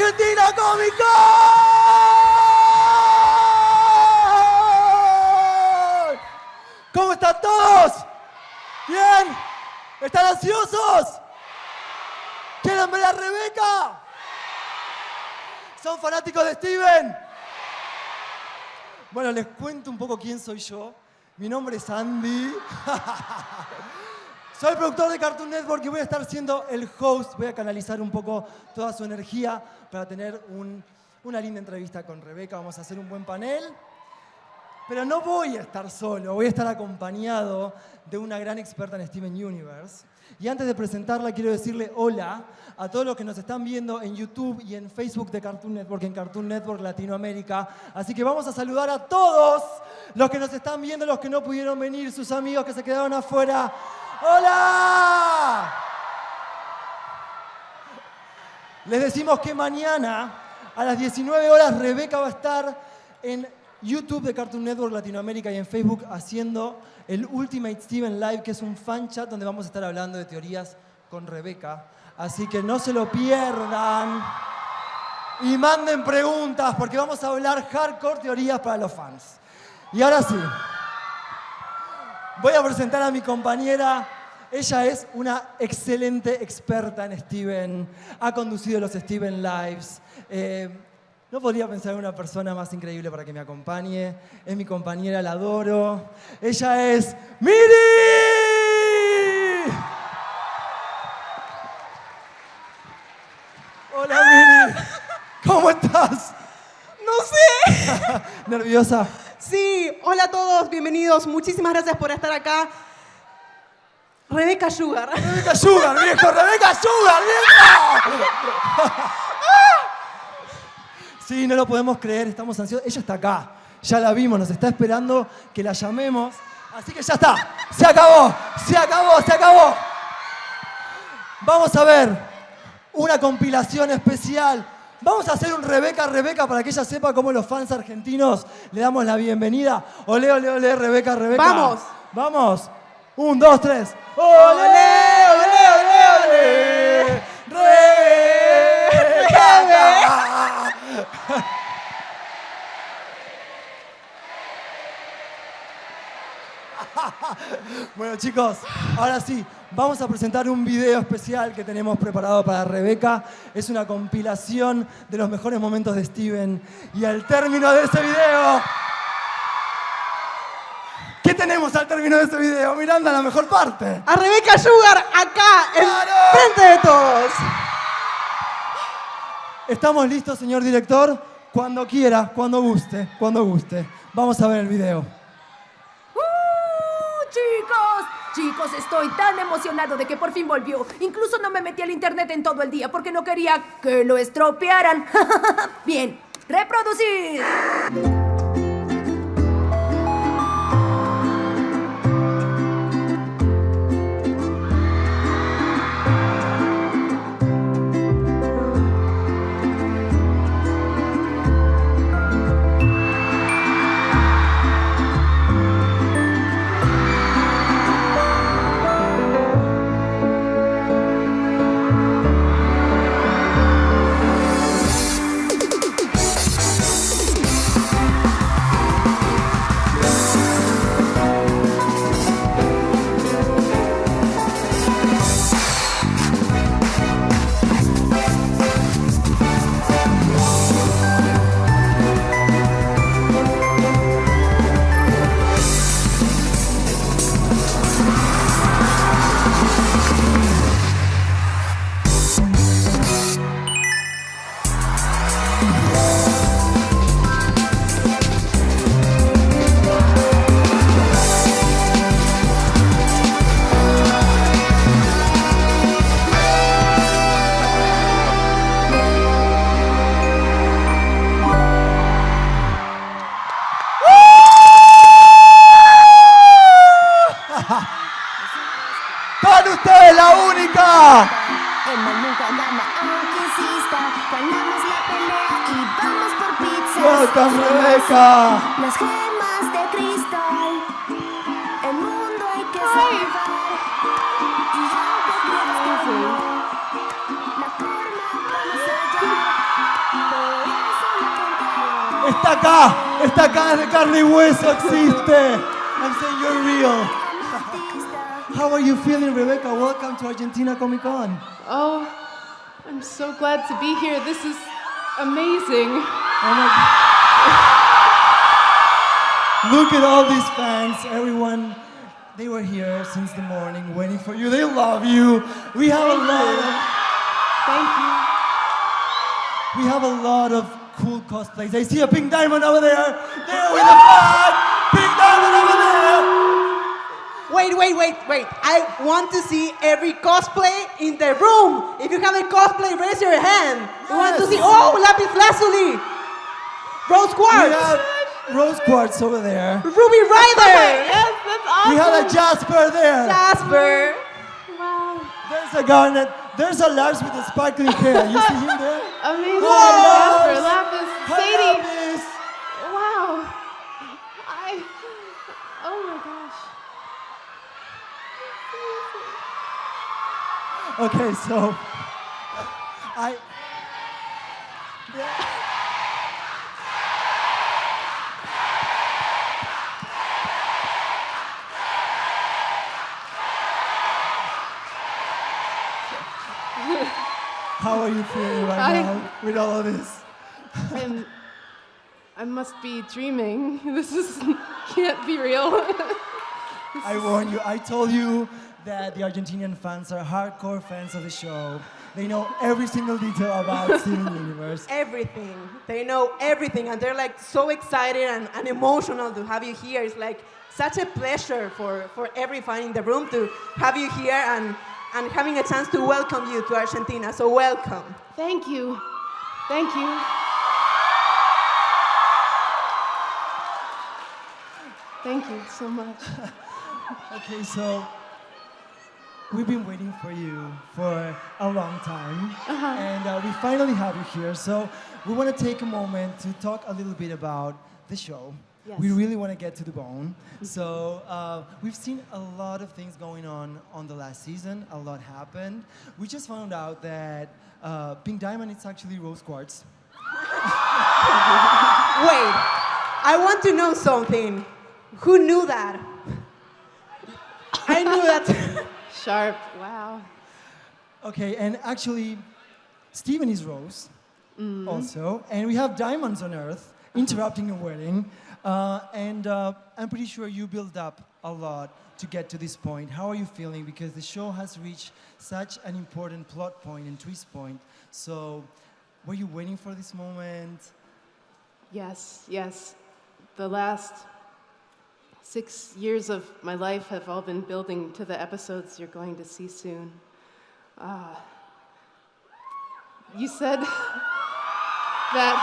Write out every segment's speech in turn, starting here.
Argentina Cómico. ¿Cómo están todos? ¿Bien? ¿Están ansiosos? ¿Quieren ver a Rebeca? ¿Son fanáticos de Steven? Bueno, les cuento un poco quién soy yo. Mi nombre es Andy. Soy productor de Cartoon Network y voy a estar siendo el host. Voy a canalizar un poco toda su energía para tener una linda entrevista con Rebeca. Vamos a hacer un buen panel. Pero no voy a estar solo, voy a estar acompañado de una gran experta en Steven Universe. Y antes de presentarla, quiero decirle hola a todos los que nos están viendo en YouTube y en Facebook de Cartoon Network, en Cartoon Network Latinoamérica. Así que vamos a saludar a todos los que nos están viendo, los que no pudieron venir, sus amigos que se quedaron afuera. ¡Hola! Les decimos que mañana a las 19 horas Rebeca va a estar en YouTube de Cartoon Network Latinoamérica y en Facebook haciendo el Ultimate Steven Live, que es un fan chat donde vamos a estar hablando de teorías con Rebeca. Así que no se lo pierdan y manden preguntas porque vamos a hablar hardcore teorías para los fans. Y ahora sí, voy a presentar a mi compañera. Ella es una excelente experta en Steven, ha conducido los Steven Lives. No podría pensar en una persona más increíble para que me acompañe. Es mi compañera, la adoro. Ella es ¡Miri! Hola, Miri. ¿Cómo estás? No sé. ¿Nerviosa? Sí, hola a todos, bienvenidos. Muchísimas gracias por estar acá. Rebeca Sugar. Rebeca Sugar, viejo. Rebeca Sugar, viejo. Sí, no lo podemos creer, estamos ansiosos. Ella está acá, ya la vimos, nos está esperando que la llamemos. Así que ya está, se acabó, se acabó, se acabó. Vamos a ver una compilación especial. Vamos a hacer un Rebeca para que ella sepa cómo los fans argentinos le damos la bienvenida. Olé, olé, olé, Rebeca. Vamos. Vamos. 1, 2, 3. Olé, olé, olé, olé. Rebeca. Bueno, chicos, ahora sí, vamos a presentar un video especial que tenemos preparado para Rebeca. Es una compilación de los mejores momentos de Steven. Y al término de ese video... ¿Qué tenemos al término de ese video? Miranda, la mejor parte. A Rebeca Sugar acá, enfrente de todos. ¿Estamos listos, señor director? Cuando quiera, cuando guste, cuando guste. Vamos a ver el video. Chicos, estoy tan emocionado de que por fin volvió. Incluso no me metí al internet en todo el día porque no quería que lo estropearan. Bien, reproducir. ¡Con ustedes la única! El mal nunca gana, aunque insista. Ganamos la pelea y vamos por pizza. ¡Welcome, Rebeca! Las gemas de cristal. El mundo hay que salvar. Y aunque creas que no, la forma vamos allá. Está acá, es de carne y hueso, existe. I'm saying you're real. How are you feeling, Rebecca? Welcome to Argentina Comic Con. Oh, I'm so glad to be here. This is amazing. Look at all these fans, everyone. They were here since the morning waiting for you. They love you. We have a lot of... Thank you. We have a lot of cool cosplays. I see a pink diamond over there. There with the flag. Pink diamond over there. Wait. I want to see every cosplay in the room. If you have a cosplay, raise your hand. We want to see, Lapis Lazuli. Rose Quartz. We have Rose Quartz over there. Ruby Ryder. Yes, that's awesome. We have a Jasper there. Jasper. Wow. There's a Garnet. There's a Lars with the sparkling hair. You see him there? Amazing. Whoa. Jasper, Lapis, Hi, Sadie. Lapis. Wow. Oh my gosh. Okay, so how are you feeling right now with all of this? I must be dreaming. This can't be real. I warned you. I told you that the Argentinian fans are hardcore fans of the show. They know every single detail about Steven Universe. Everything. They know everything, and they're like so excited and emotional to have you here. It's like such a pleasure for every fan in the room to have you here and having a chance to welcome you to Argentina. So welcome. Thank you. Thank you. Thank you so much. Okay, so we've been waiting for you for a long time, and we finally have you here. So we want to take a moment to talk a little bit about the show. Yes. We really want to get to the bone. So we've seen a lot of things going on the last season. A lot happened. We just found out that Pink Diamond is actually Rose Quartz. Wait, I want to know something. Who knew that? I knew that. Sharp. Wow. Okay, and actually, Steven is Rose also, and we have diamonds on Earth interrupting a wedding, and I'm pretty sure you built up a lot to get to this point. How are you feeling? Because the show has reached such an important plot point and twist point. So, were you waiting for this moment? Yes. The last 6 years of my life have all been building to the episodes you're going to see soon. You said that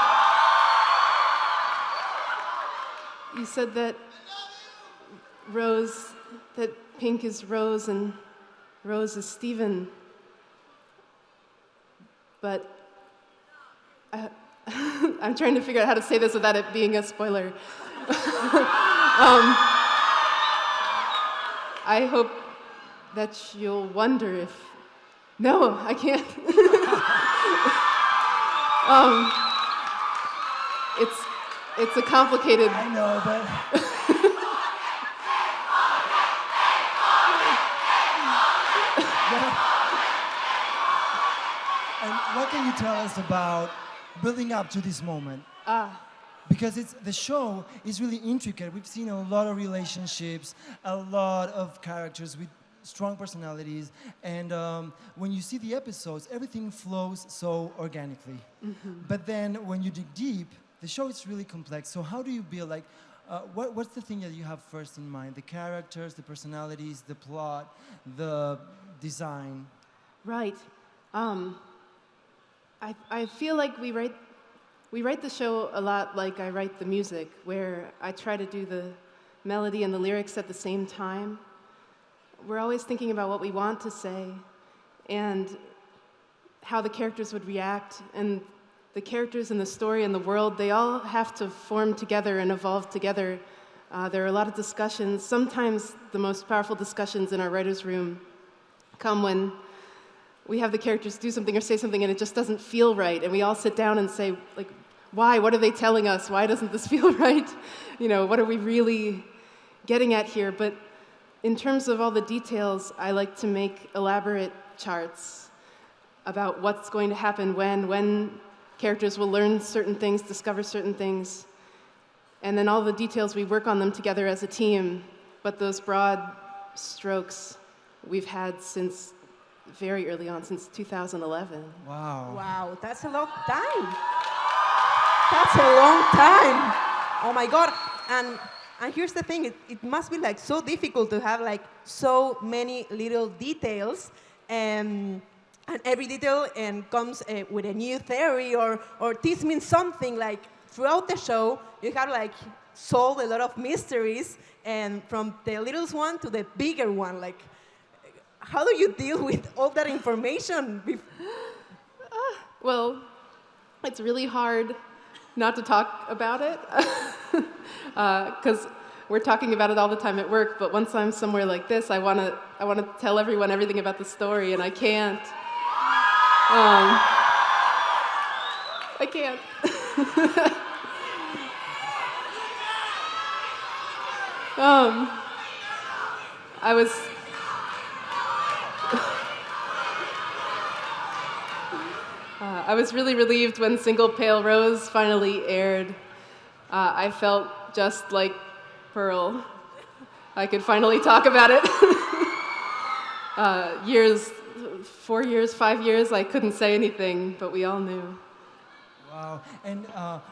Pink is Rose and Rose is Steven. But I'm trying to figure out how to say this without it being a spoiler. I hope that you'll wonder if... No, I can't. It's a complicated... I know, but... And what can you tell us about building up to this moment? Because the show is really intricate. We've seen a lot of relationships, a lot of characters with strong personalities, and when you see the episodes, everything flows so organically. But then when you dig deep, the show is really complex. So how do you build, what's the thing that you have first in mind? The characters, the personalities, the plot, the design? Right. I feel like we write the show a lot like I write the music, where I try to do the melody and the lyrics at the same time. We're always thinking about what we want to say and how the characters would react, and the characters and the story and the world, they all have to form together and evolve together. There are a lot of discussions. Sometimes the most powerful discussions in our writer's room come when we have the characters do something or say something and it just doesn't feel right, and we all sit down and say, why? What are they telling us? Why doesn't this feel right? You know, what are we really getting at here? But in terms of all the details, I like to make elaborate charts about what's going to happen when characters will learn certain things, discover certain things, and then all the details, we work on them together as a team. But those broad strokes we've had since very early on, since 2011. Wow. Wow, that's a long time. That's a long time. Oh my God. And here's the thing, it must be like so difficult to have like so many little details, and every detail comes with a new theory or this means something. Like throughout the show, you have like solved a lot of mysteries, and from the littlest one to the bigger one. Like, how do you deal with all that information? Well, it's really hard not to talk about it, because we're talking about it all the time at work. But once I'm somewhere like this, I want to tell everyone everything about the story, and I can't. I can't. I was really relieved when Single Pale Rose finally aired. I felt just like Pearl. I could finally talk about it. 4 years, 5 years, I couldn't say anything, but we all knew. Wow. And,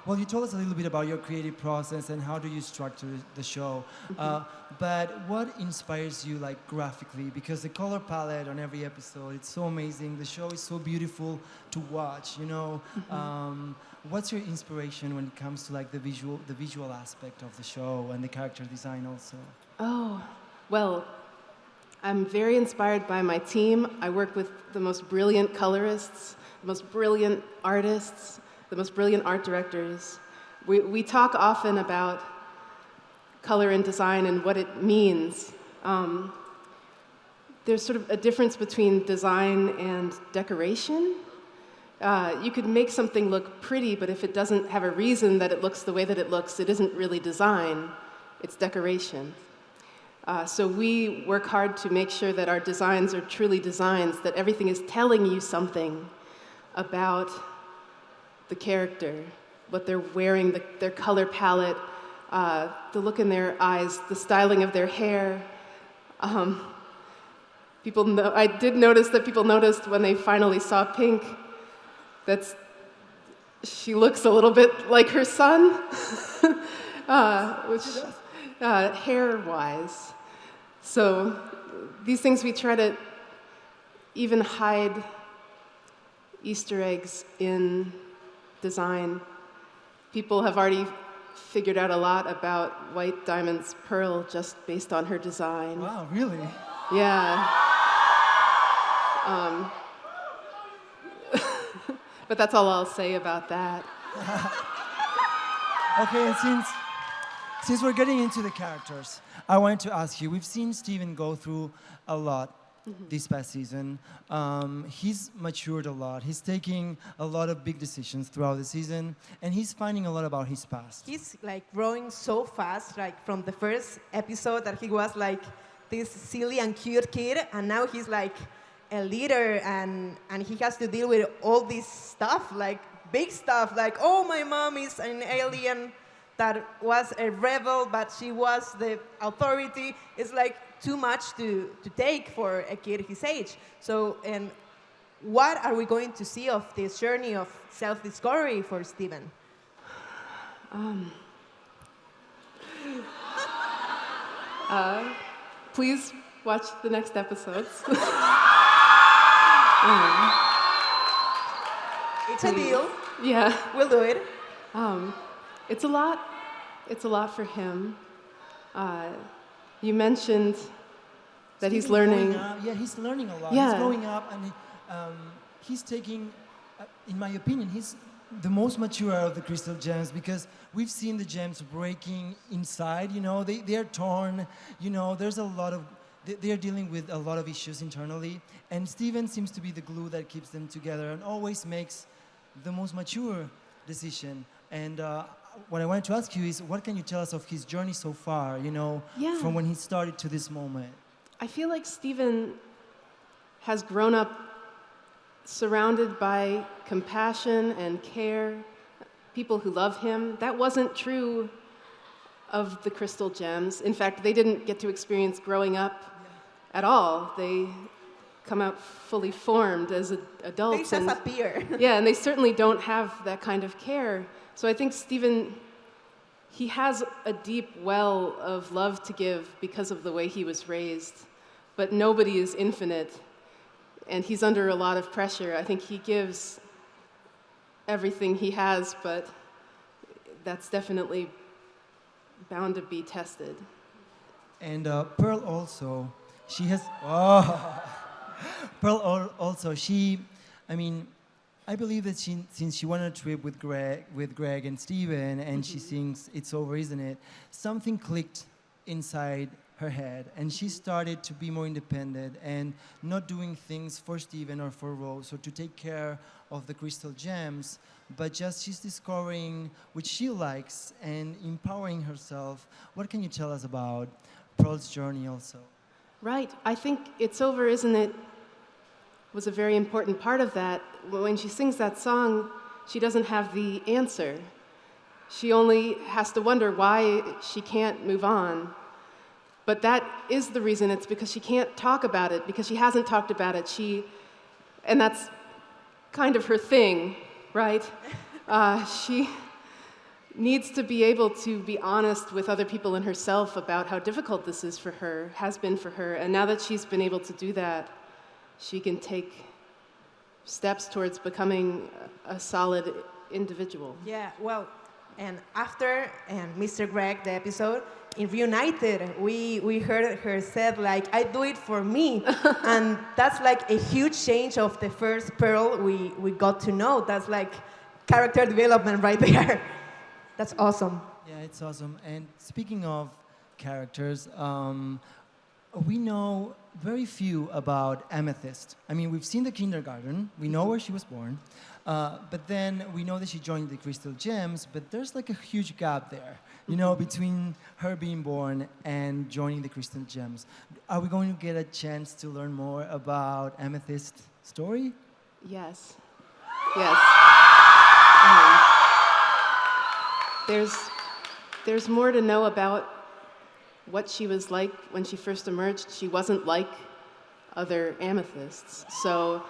well, you told us a little bit about your creative process and how do you structure the show. But what inspires you, like, graphically? Because the color palette on every episode, it's so amazing. The show is so beautiful to watch, you know. What's your inspiration when it comes to, like, the visual aspect of the show and the character design also? Oh, well, I'm very inspired by my team. I work with the most brilliant colorists, the most brilliant artists, the most brilliant art directors. We talk often about color and design and what it means. There's sort of a difference between design and decoration. You could make something look pretty, but if it doesn't have a reason that it looks the way that it looks, it isn't really design, it's decoration. So we work hard to make sure that our designs are truly designs, that everything is telling you something about the character, what they're wearing, their color palette, the look in their eyes, the styling of their hair. I did notice that people noticed when they finally saw Pink that she looks a little bit like her son, which hair-wise. So these things we try to even hide Easter eggs in design. People have already figured out a lot about White Diamond's Pearl just based on her design. Wow, really? Yeah. But that's all I'll say about that. Okay, and since we're getting into the characters, I wanted to ask you, we've seen Steven go through a lot this past season. He's matured a lot. He's taking a lot of big decisions throughout the season, and he's finding a lot about his past. He's like growing so fast, like from the first episode that he was like this silly and cute kid, and now he's like a leader, and he has to deal with all this stuff, like big stuff, like, oh, my mom is an alien that was a rebel, but she was the authority. It's like too much to take for a kid his age. So, and what are we going to see of this journey of self-discovery for Steven? Please watch the next episodes. It's a deal. Yeah. We'll do it. It's a lot. It's a lot for him. You mentioned that he's learning. Yeah, he's learning a lot. Yeah. He's growing up, and he's taking, in my opinion, he's the most mature out of the crystal gems, because we've seen the gems breaking inside. You know, they're torn. You know, there's a lot of. They're dealing with a lot of issues internally, and Steven seems to be the glue that keeps them together and always makes the most mature decision. And what I wanted to ask you is, what can you tell us of his journey so far, Yeah. from when he started to this moment? I feel like Stephen has grown up surrounded by compassion and care, people who love him. That wasn't true of the Crystal Gems. In fact, they didn't get to experience growing up at all. They come out fully formed as adults. They just appear. Yeah, and they certainly don't have that kind of care. So I think Stephen, he has a deep well of love to give because of the way he was raised. But nobody is infinite, and he's under a lot of pressure. I think he gives everything he has, but that's definitely bound to be tested. And Pearl also, she has, Pearl also, I believe that since she went on a trip with Greg and Steven, and she sings It's Over, Isn't It? Something clicked inside her head, and she started to be more independent and not doing things for Steven or for Rose or to take care of the Crystal Gems, but just she's discovering what she likes and empowering herself. What can you tell us about Pearl's journey also? Right. I think It's Over, Isn't It? Was a very important part of that. When she sings that song, she doesn't have the answer. She only has to wonder why she can't move on. But that is the reason. It's because she can't talk about it, because she hasn't talked about it. And that's kind of her thing, right? She needs to be able to be honest with other people and herself about how difficult this is for her, has been for her. And now that she's been able to do that, she can take steps towards becoming a solid individual. Yeah, well, and after Mr. Greg, the episode, in Reunited, we heard her said, like, I do it for me. And that's like a huge change of the first Pearl we got to know. That's like character development right there. That's awesome. Yeah, it's awesome. And speaking of characters, we know very few about Amethyst. I mean, we've seen the kindergarten, we know where she was born, but then we know that she joined the Crystal Gems, but there's like a huge gap there, between her being born and joining the Crystal Gems. Are we going to get a chance to learn more about Amethyst Story? Yes. Yes. There's more to know about what she was like when she first emerged. She wasn't like other amethysts. So,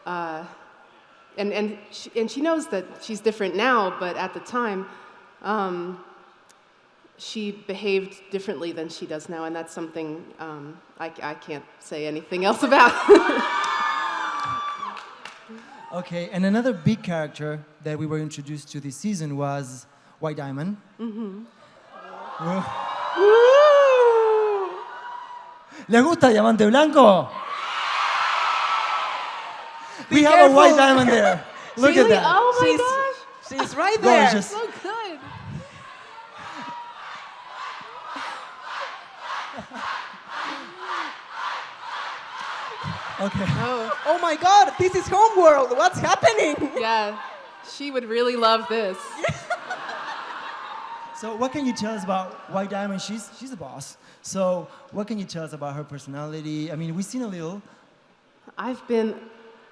and she knows that she's different now, but at the time, she behaved differently than she does now, and that's something I can't say anything else about. Okay, and another big character that we were introduced to this season was White Diamond. Mm-hmm. ¿Les gusta Diamante Blanco? We have careful. a white diamond there. Look Really? at that. Oh my gosh! She's right there. Gorgeous. So good. Okay. Oh my God, this is Homeworld. What's happening? Yeah, she would really love this. So what can you tell us about White Diamond? She's a boss. So what can you tell us about her personality? I mean, we've seen a little. I've been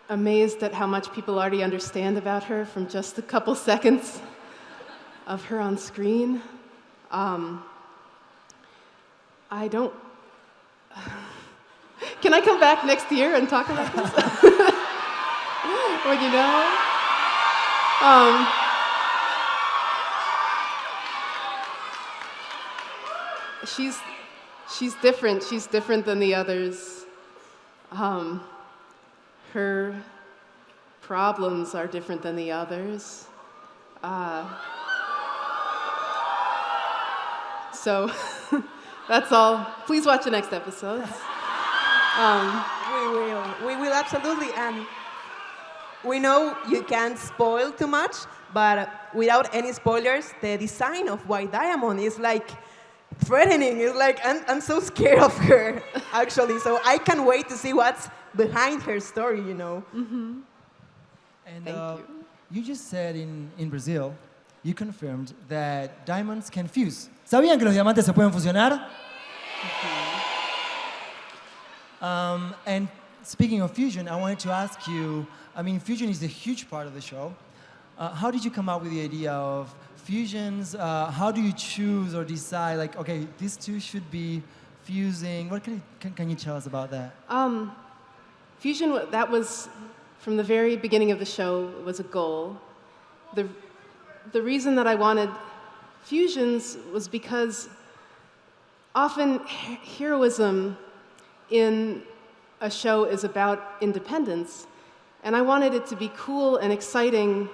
amazed at how much people already understand about her from just a couple seconds of her on screen. I don't... Can I come back next year and talk about this? Would you know? She's different. She's different than the others. Her problems are different than the others. So that's all. Please watch the next episode. We will absolutely. And we know you can't spoil too much, but without any spoilers, the design of White Diamond is like threatening. It's like, I'm so scared of her, actually. So I can't wait to see what's behind her story, Mm-hmm. And Thank you. you just said in Brazil you confirmed that diamonds can fuse. ¿Sabían que los diamantes se pueden fusionar? And speaking of fusion, I wanted to ask you, I mean, fusion is a huge part of the show. How did you come up with the idea of fusions? How do you choose or decide, like, okay, these two should be fusing? What can you tell us about that? Fusion, that was, from the very beginning of the show, was a goal. The reason that I wanted fusions was because often heroism in a show is about independence, and I wanted it to be cool and exciting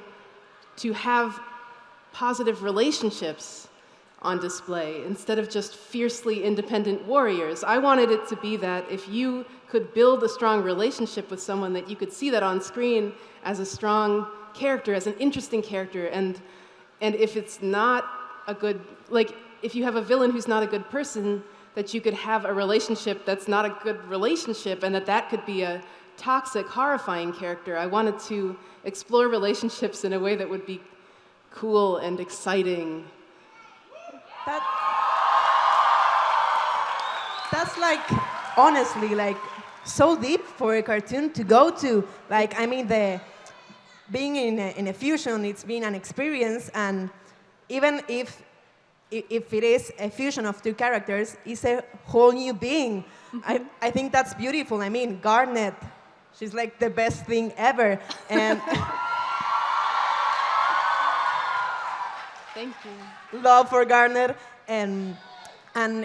to have positive relationships on display instead of just fiercely independent warriors. I wanted it to be that if you could build a strong relationship with someone, that you could see that on screen as a strong character, as an interesting character, and if it's not a good, like, if you have a villain who's not a good person, that you could have a relationship that's not a good relationship, and that could be a toxic, horrifying character. I wanted to explore relationships in a way that would be cool and exciting. That's like, honestly, like, so deep for a cartoon to go to. Like, I mean, being in a fusion, it's been an experience, and even if it is a fusion of two characters, it's a whole new being. I think that's beautiful. I mean, Garnet, she's like the best thing ever. And Thank you. love for Garnet, and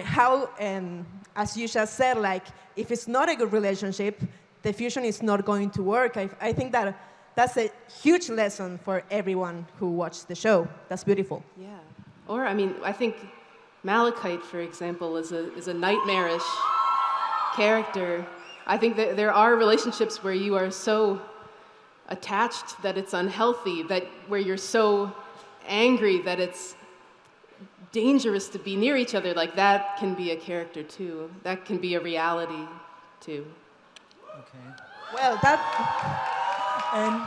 how, as you just said, like, if it's not a good relationship, the fusion is not going to work. I think that's a huge lesson for everyone who watched the show. That's beautiful. Yeah. Or, I mean, I think Malachite, for example, is a nightmarish character. I think that there are relationships where you are so attached that it's unhealthy, where you're so angry that it's dangerous to be near each other. Like, that can be a character too. That can be a reality too. Okay. Well, that And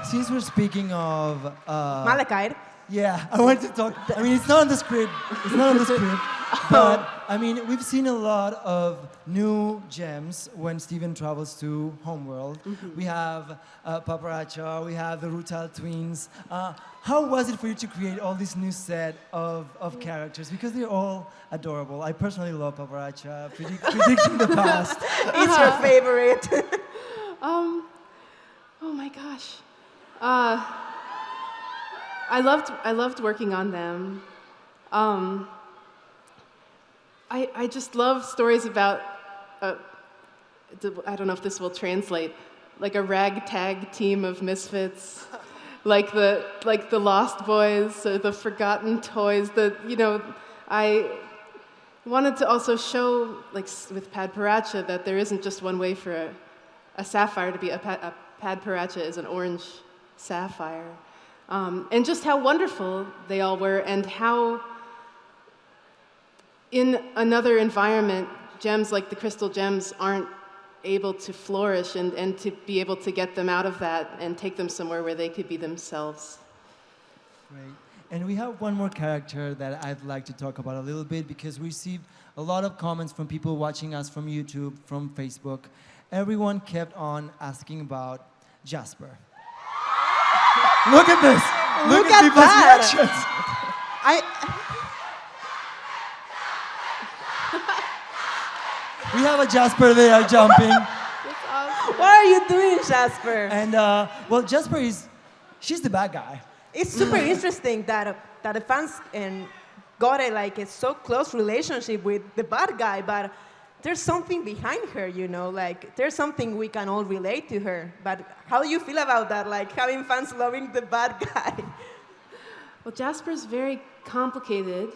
since we're speaking of Malachite. yeah, I wanted to talk. I mean, it's not on the script. It's not on the script. But I mean, we've seen a lot of new gems when Steven travels to Homeworld. We have Paparazzo. We have the Rutal twins. How was it for you to create all this new set of characters? Because they're all adorable. I personally love Paparazzo, predicting the past. It's your favorite. Oh my gosh. I loved working on them. I just love stories about, I don't know if this will translate, like a ragtag team of misfits, like the Lost Boys, or the Forgotten Toys. I wanted to also show, like with Padparacha, that there isn't just one way for a sapphire to be a Padparacha is an orange sapphire. And just how wonderful they all were, and how in another environment, gems like the crystal gems aren't able to flourish, and to be able to get them out of that and take them somewhere where they could be themselves. Great. And we have one more character that I'd like to talk about a little bit, because we received a lot of comments from people watching us from YouTube, from Facebook. Everyone kept on asking about Jasper. Look at this. Look at people's reactions. We have a Jasper there jumping. That's awesome. What are you doing, Jasper? And, well, Jasper she's the bad guy. It's super interesting that the fans got a so close relationship with the bad guy, but there's something behind her, like there's something we can all relate to her. But how do you feel about that, like having fans loving the bad guy? Well, Jasper's very complicated.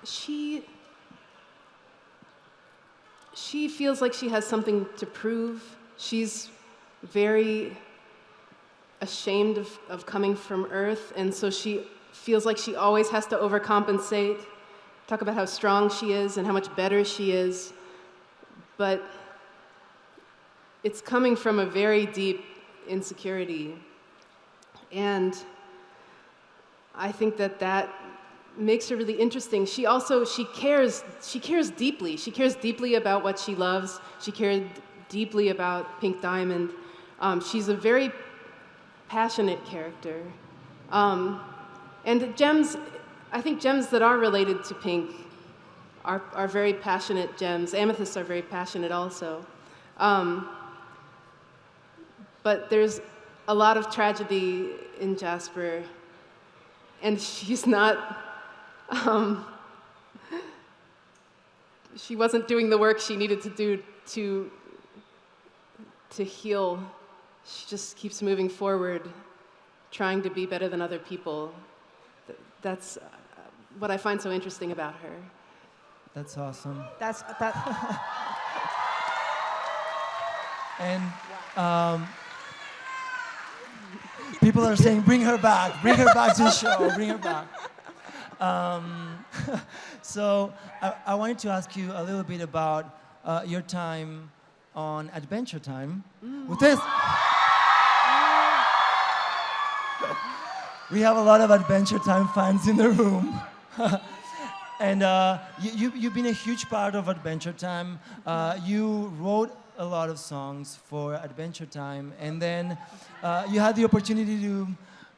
She feels like she has something to prove. She's very ashamed of coming from Earth, and so she feels like she always has to overcompensate, talk about how strong she is and how much better she is. But it's coming from a very deep insecurity. And I think that makes her really interesting. She cares deeply. She cares deeply about what she loves. She cared deeply about Pink Diamond. She's a very passionate character. And gems, I think gems that are related to Pink are very passionate gems. Amethysts are very passionate also. But there's a lot of tragedy in Jasper, and she's not, she wasn't doing the work she needed to do to heal. She just keeps moving forward, trying to be better than other people. That's what I find so interesting about her. That's awesome. That. And people are saying, bring her back to the show, bring her back. So I wanted to ask you a little bit about your time on Adventure Time with this. We have a lot of Adventure Time fans in the room. And you've been a huge part of Adventure Time. You wrote a lot of songs for Adventure Time, and then you had the opportunity to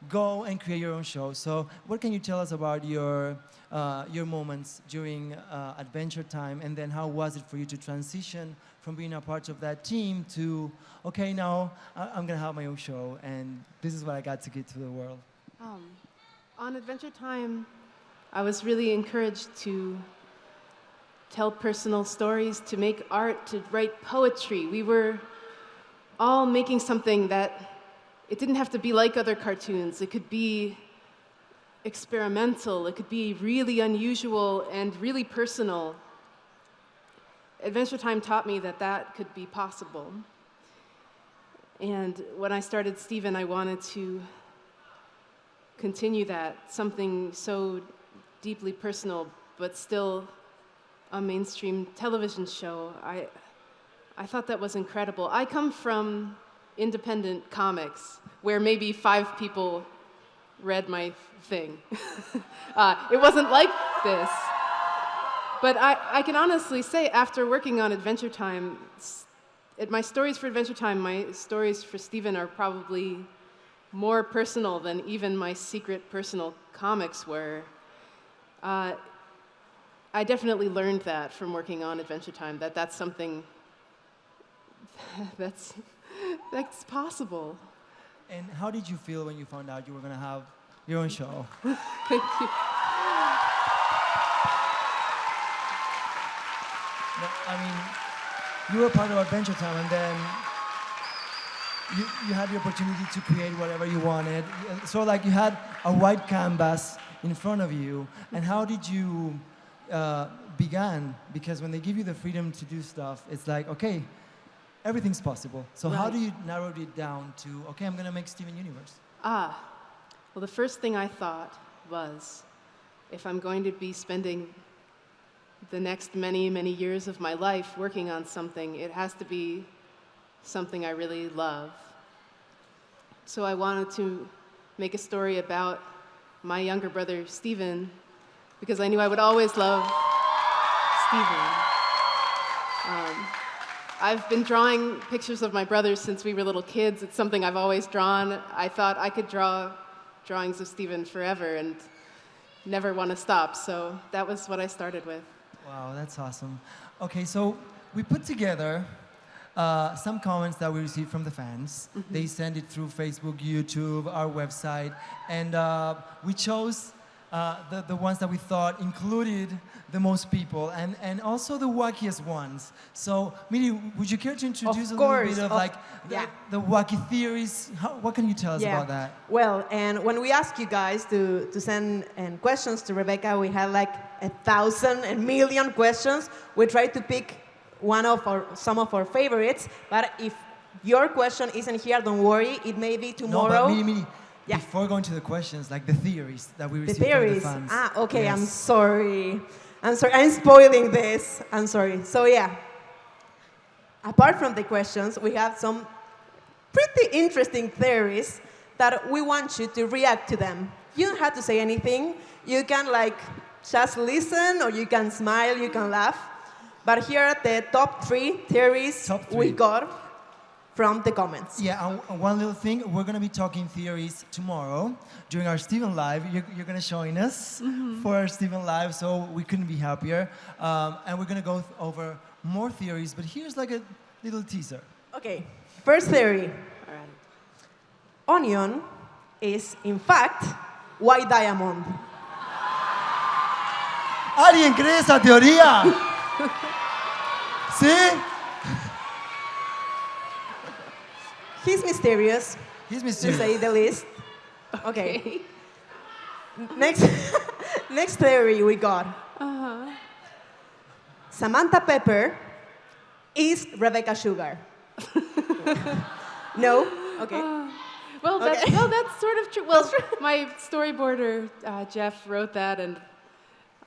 go and create your own show. So what can you tell us about your moments during Adventure Time, and then how was it for you to transition from being a part of that team to, okay, now I'm gonna have my own show, and this is what I got to get to the world? On Adventure Time, I was really encouraged to tell personal stories, to make art, to write poetry. We were all making something that it didn't have to be like other cartoons. It could be experimental. It could be really unusual and really personal. Adventure Time taught me that could be possible. And when I started Steven, I wanted to continue that, something so deeply personal, but still a mainstream television show. I thought that was incredible. I come from independent comics, where maybe 5 people read my thing. It wasn't like this. But I can honestly say, after working on Adventure Time, my stories for Adventure Time, my stories for Steven are probably more personal than even my secret personal comics were. I definitely learned that from working on Adventure Time, that's something that's possible. And how did you feel when you found out you were going to have your own show? Thank you. No, I mean, you were part of Adventure Time, and then you had the opportunity to create whatever you wanted. So like you had a white canvas in front of you, and how did you begin? Because when they give you the freedom to do stuff, it's like, okay, everything's possible. So right. How do you narrow it down to, okay, I'm gonna make Steven Universe? Well, the first thing I thought was, if I'm going to be spending the next many, many years of my life working on something, it has to be something I really love. So I wanted to make a story about my younger brother, Steven, because I knew I would always love Steven. I've been drawing pictures of my brothers since we were little kids. It's something I've always drawn. I thought I could draw drawings of Steven forever and never want to stop, so that was what I started with. Wow, that's awesome. Okay, so we put together some comments that we received from the fans. Mm-hmm. They send it through Facebook, YouTube, our website, and we chose the ones that we thought included the most people, and also the wackiest ones. So, Miri, would you care to introduce a little bit of the wacky theories? What can you tell us about that? Well, and when we asked you guys to send questions to Rebecca, we had like 1,000 and million questions. We tried to pick some of our favorites, but if your question isn't here, don't worry, it may be tomorrow. No, but Miri, before going to the questions, like the theories that we received from the fans. Okay, yes. I'm sorry, I'm spoiling this, I'm sorry. So yeah, apart from the questions, we have some pretty interesting theories that we want you to react to them. You don't have to say anything. You can like just listen, or you can smile, you can laugh. But here are the top 3 theories we got from the comments. Yeah, and one little thing, we're going to be talking theories tomorrow during our Steven Live. You're going to join us for our Steven Live, so we couldn't be happier. And we're going to go over more theories, but here's like a little teaser. Okay, first theory. All right. Onion is, in fact, white diamond. ¿Alguien cree esa teoría? ¿Sí? He's mysterious. He's To mysterious. say the least. Okay. Next theory we got. Samantha Pepper is Rebecca Sugar. No? Okay. Well, that's, Okay. no, that's sort of true. Well, my storyboarder, Jeff, wrote that, and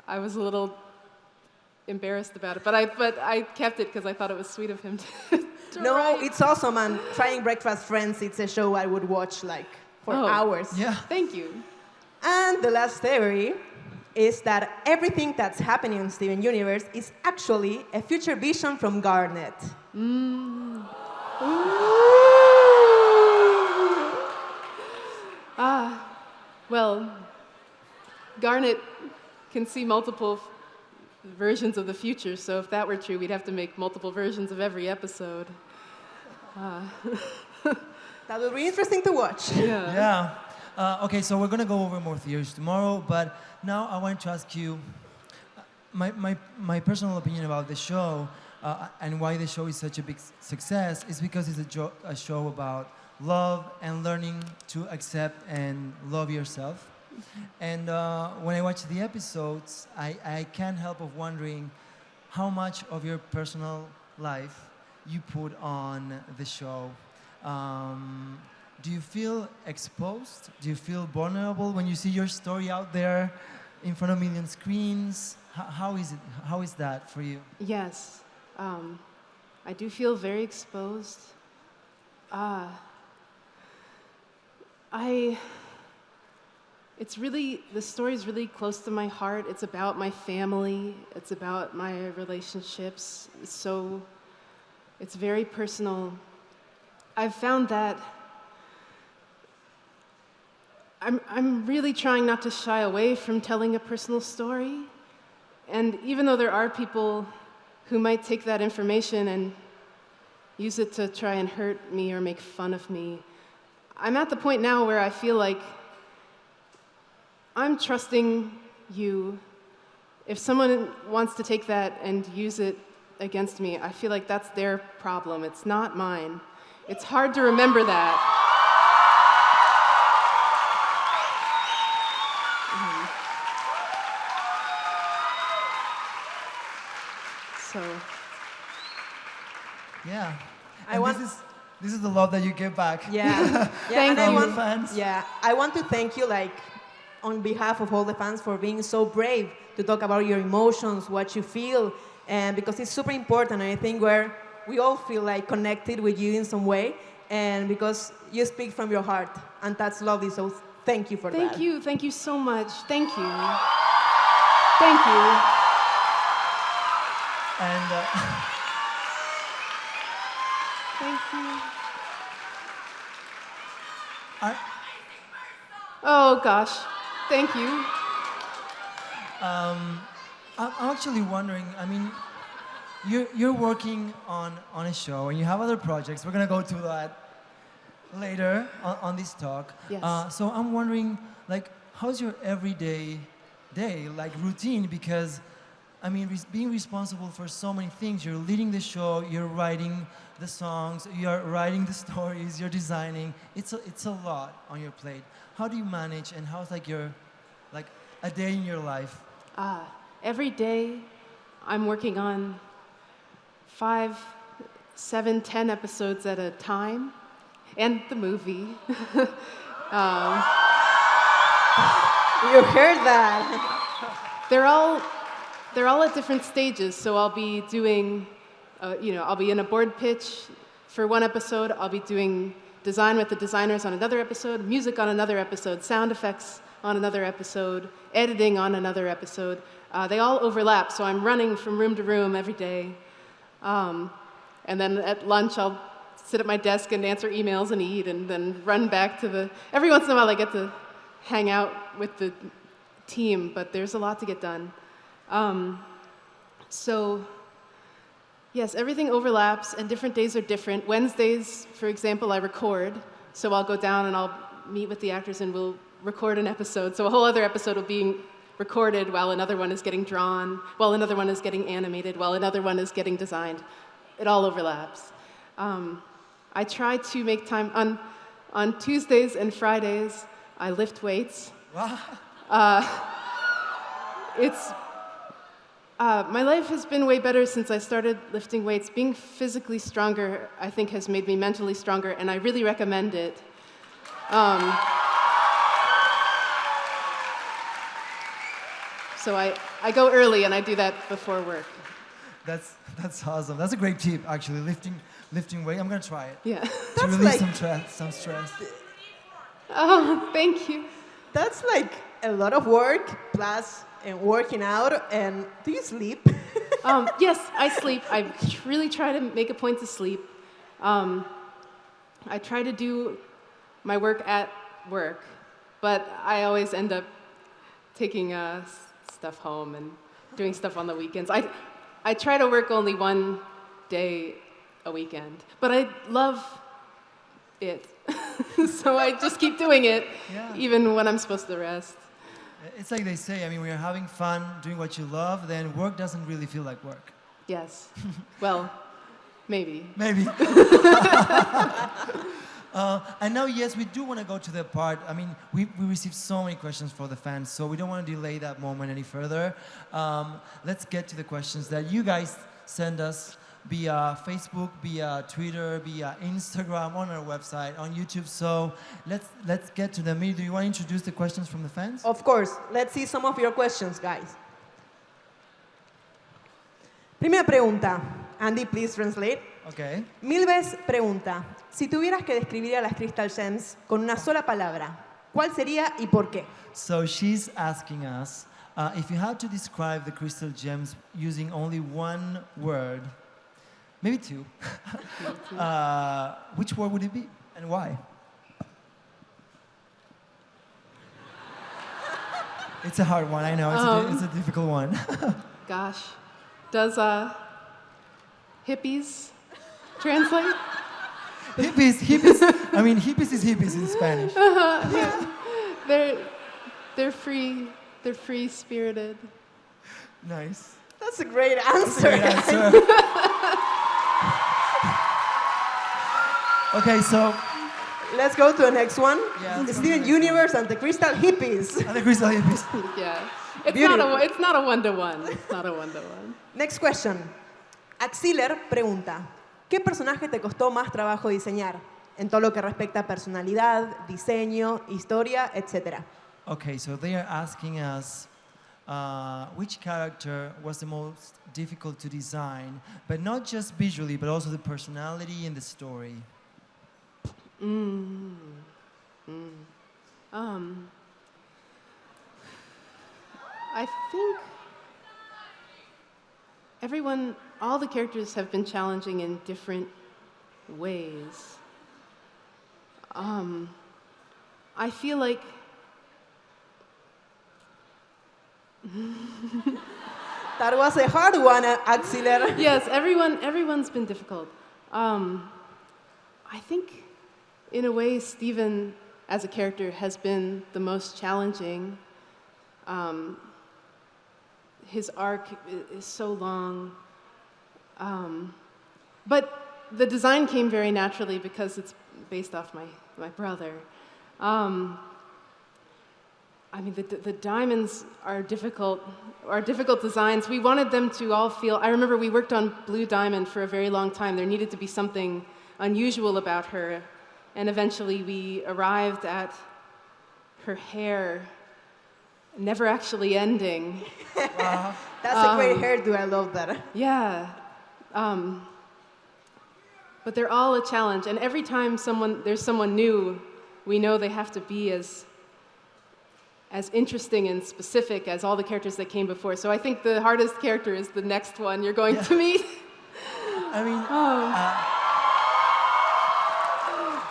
I was a little embarrassed about it, but I kept it because I thought it was sweet of him to No, write. it's awesome. And Trying Breakfast Friends, it's a show I would watch like for hours. Yeah. Thank you. And the last theory is that everything that's happening in Steven Universe is actually a future vision from Garnet. Well, Garnet can see multiple versions of the future, so if that were true, we'd have to make multiple versions of every episode. That will be interesting to watch. Yeah. Okay, so we're going to go over more theories tomorrow, but now I want to ask you my personal opinion about the show and why the show is such a big success is because it's a show about love and learning to accept and love yourself. And when I watch the episodes, I can't help of wondering how much of your personal life you put on the show. Do you feel exposed? Do you feel vulnerable when you see your story out there in front of million screens? How is it? How is that for you? Yes, I do feel very exposed. The story's really close to my heart. It's about my family. It's about my relationships. So it's very personal. I've found that I'm really trying not to shy away from telling a personal story. And even though there are people who might take that information and use it to try and hurt me or make fun of me, I'm at the point now where I feel like I'm trusting you. If someone wants to take that and use it against me, I feel like that's their problem. It's not mine. It's hard to remember that. So, Yeah. I And want- this is the love that you give back. Yeah. Thank and you. I want, Fans. Yeah, I want to thank you, like, on behalf of all the fans, for being so brave to talk about your emotions, what you feel, and because it's super important. And I think we all feel like connected with you in some way, and because you speak from your heart, and that's lovely. So thank you for that. thank you so much. Thank you. Thank you. And Thank you. I, Oh gosh, thank you. I'm actually wondering, I mean, you're working on a show and you have other projects. We're going to go to that later on this talk. Yes. So I'm wondering, like, how's your everyday day, like routine? Because, I mean, being responsible for so many things. You're leading the show, you're writing the songs, you're writing the stories, you're designing. It's a lot on your plate. How do you manage, and how's like a day in your life? Every day, I'm working on 5, 7, 10 episodes at a time, and the movie. You heard that. They're all at different stages. So I'll be doing, I'll be in a board pitch for one episode. I'll be doing design with the designers on another episode, music on another episode, sound effects on another episode, editing on another episode. They all overlap, so I'm running from room to room every day. And then at lunch, I'll sit at my desk and answer emails and eat, and then run back to the... Every once in a while, I get to hang out with the team, but there's a lot to get done. So, yes, everything overlaps, and different days are different. Wednesdays, for example, I record, so I'll go down and I'll meet with the actors and we'll record an episode. So a whole other episode will be recorded while another one is getting drawn, while another one is getting animated, while another one is getting designed. It all overlaps. I try to make time on Tuesdays and Fridays. I lift weights. Wow. My life has been way better since I started lifting weights. Being physically stronger, I think, has made me mentally stronger, and I really recommend it. So I go early, and I do that before work. That's awesome. That's a great tip, actually, lifting weight. I'm going to try it. Yeah. To release some stress. Oh, thank you. That's like a lot of work, plus working out, and do you sleep? Yes, I sleep. I really try to make a point to sleep. I try to do my work at work, but I always end up taking stuff home and doing stuff on the weekends. I try to work only one day a weekend, but I love it. So I just keep doing it, even when I'm supposed to rest. It's like they say, I mean, when you're having fun doing what you love, then work doesn't really feel like work. Yes. Well, maybe. Maybe. And now, yes, we do want to go to the part. I mean, we received so many questions for the fans, so we don't want to delay that moment any further. Let's get to the questions that you guys send us via Facebook, via Twitter, via Instagram, on our website, on YouTube. So let's get to them. Do you want to introduce the questions from the fans? Of course. Let's see some of your questions, guys. Primera pregunta. Andy, please translate. Okay. Milves pregunta, si tuvieras que describir a las Crystal Gems con una sola palabra, ¿cuál sería y por qué? So she's asking us, if you had to describe the crystal gems using only one word, maybe two, which word would it be and why? It's a hard one, I know. It's a difficult one. Gosh. Does hippies translate? Hippies. I mean, hippies is hippies in Spanish. Yeah. They're free-spirited. Nice. That's a great answer. Okay, so let's go to the next one. Yeah, Steven Universe and the Crystal Hippies. And the crystal hippies. Yeah. It's not a one-to-one. It's not a one-to-one. Next question. Axiller pregunta, ¿qué personaje te costó más trabajo diseñar? En todo lo que respecta a personalidad, diseño, historia, etc. Okay, so they are asking us which character was the most difficult to design, but not just visually, but also the personality and the story. I think all the characters have been challenging in different ways. I feel like That was a hard one, Axiller. Yes, everyone's been difficult. I think, in a way, Steven, as a character, has been the most challenging. His arc is so long. But the design came very naturally because it's based off my brother. I mean, the diamonds are difficult designs. We wanted them to all feel... I remember we worked on Blue Diamond for a very long time. There needed to be something unusual about her. And eventually we arrived at her hair never actually ending. That's a great hairdo. I love that. Yeah. But they're all a challenge. And every time there's someone new, we know they have to be as as interesting and specific as all the characters that came before. So I think the hardest character is the next one you're going to meet. I mean,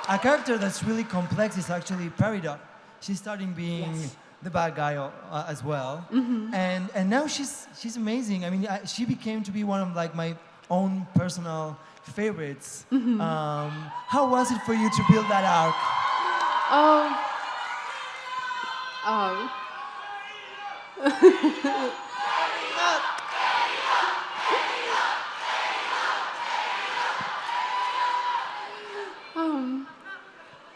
a character that's really complex is actually Peridot. She's starting being the bad guy as well, and now she's amazing. I mean, she became to be one of like my own personal favorites. How was it for you to build that arc?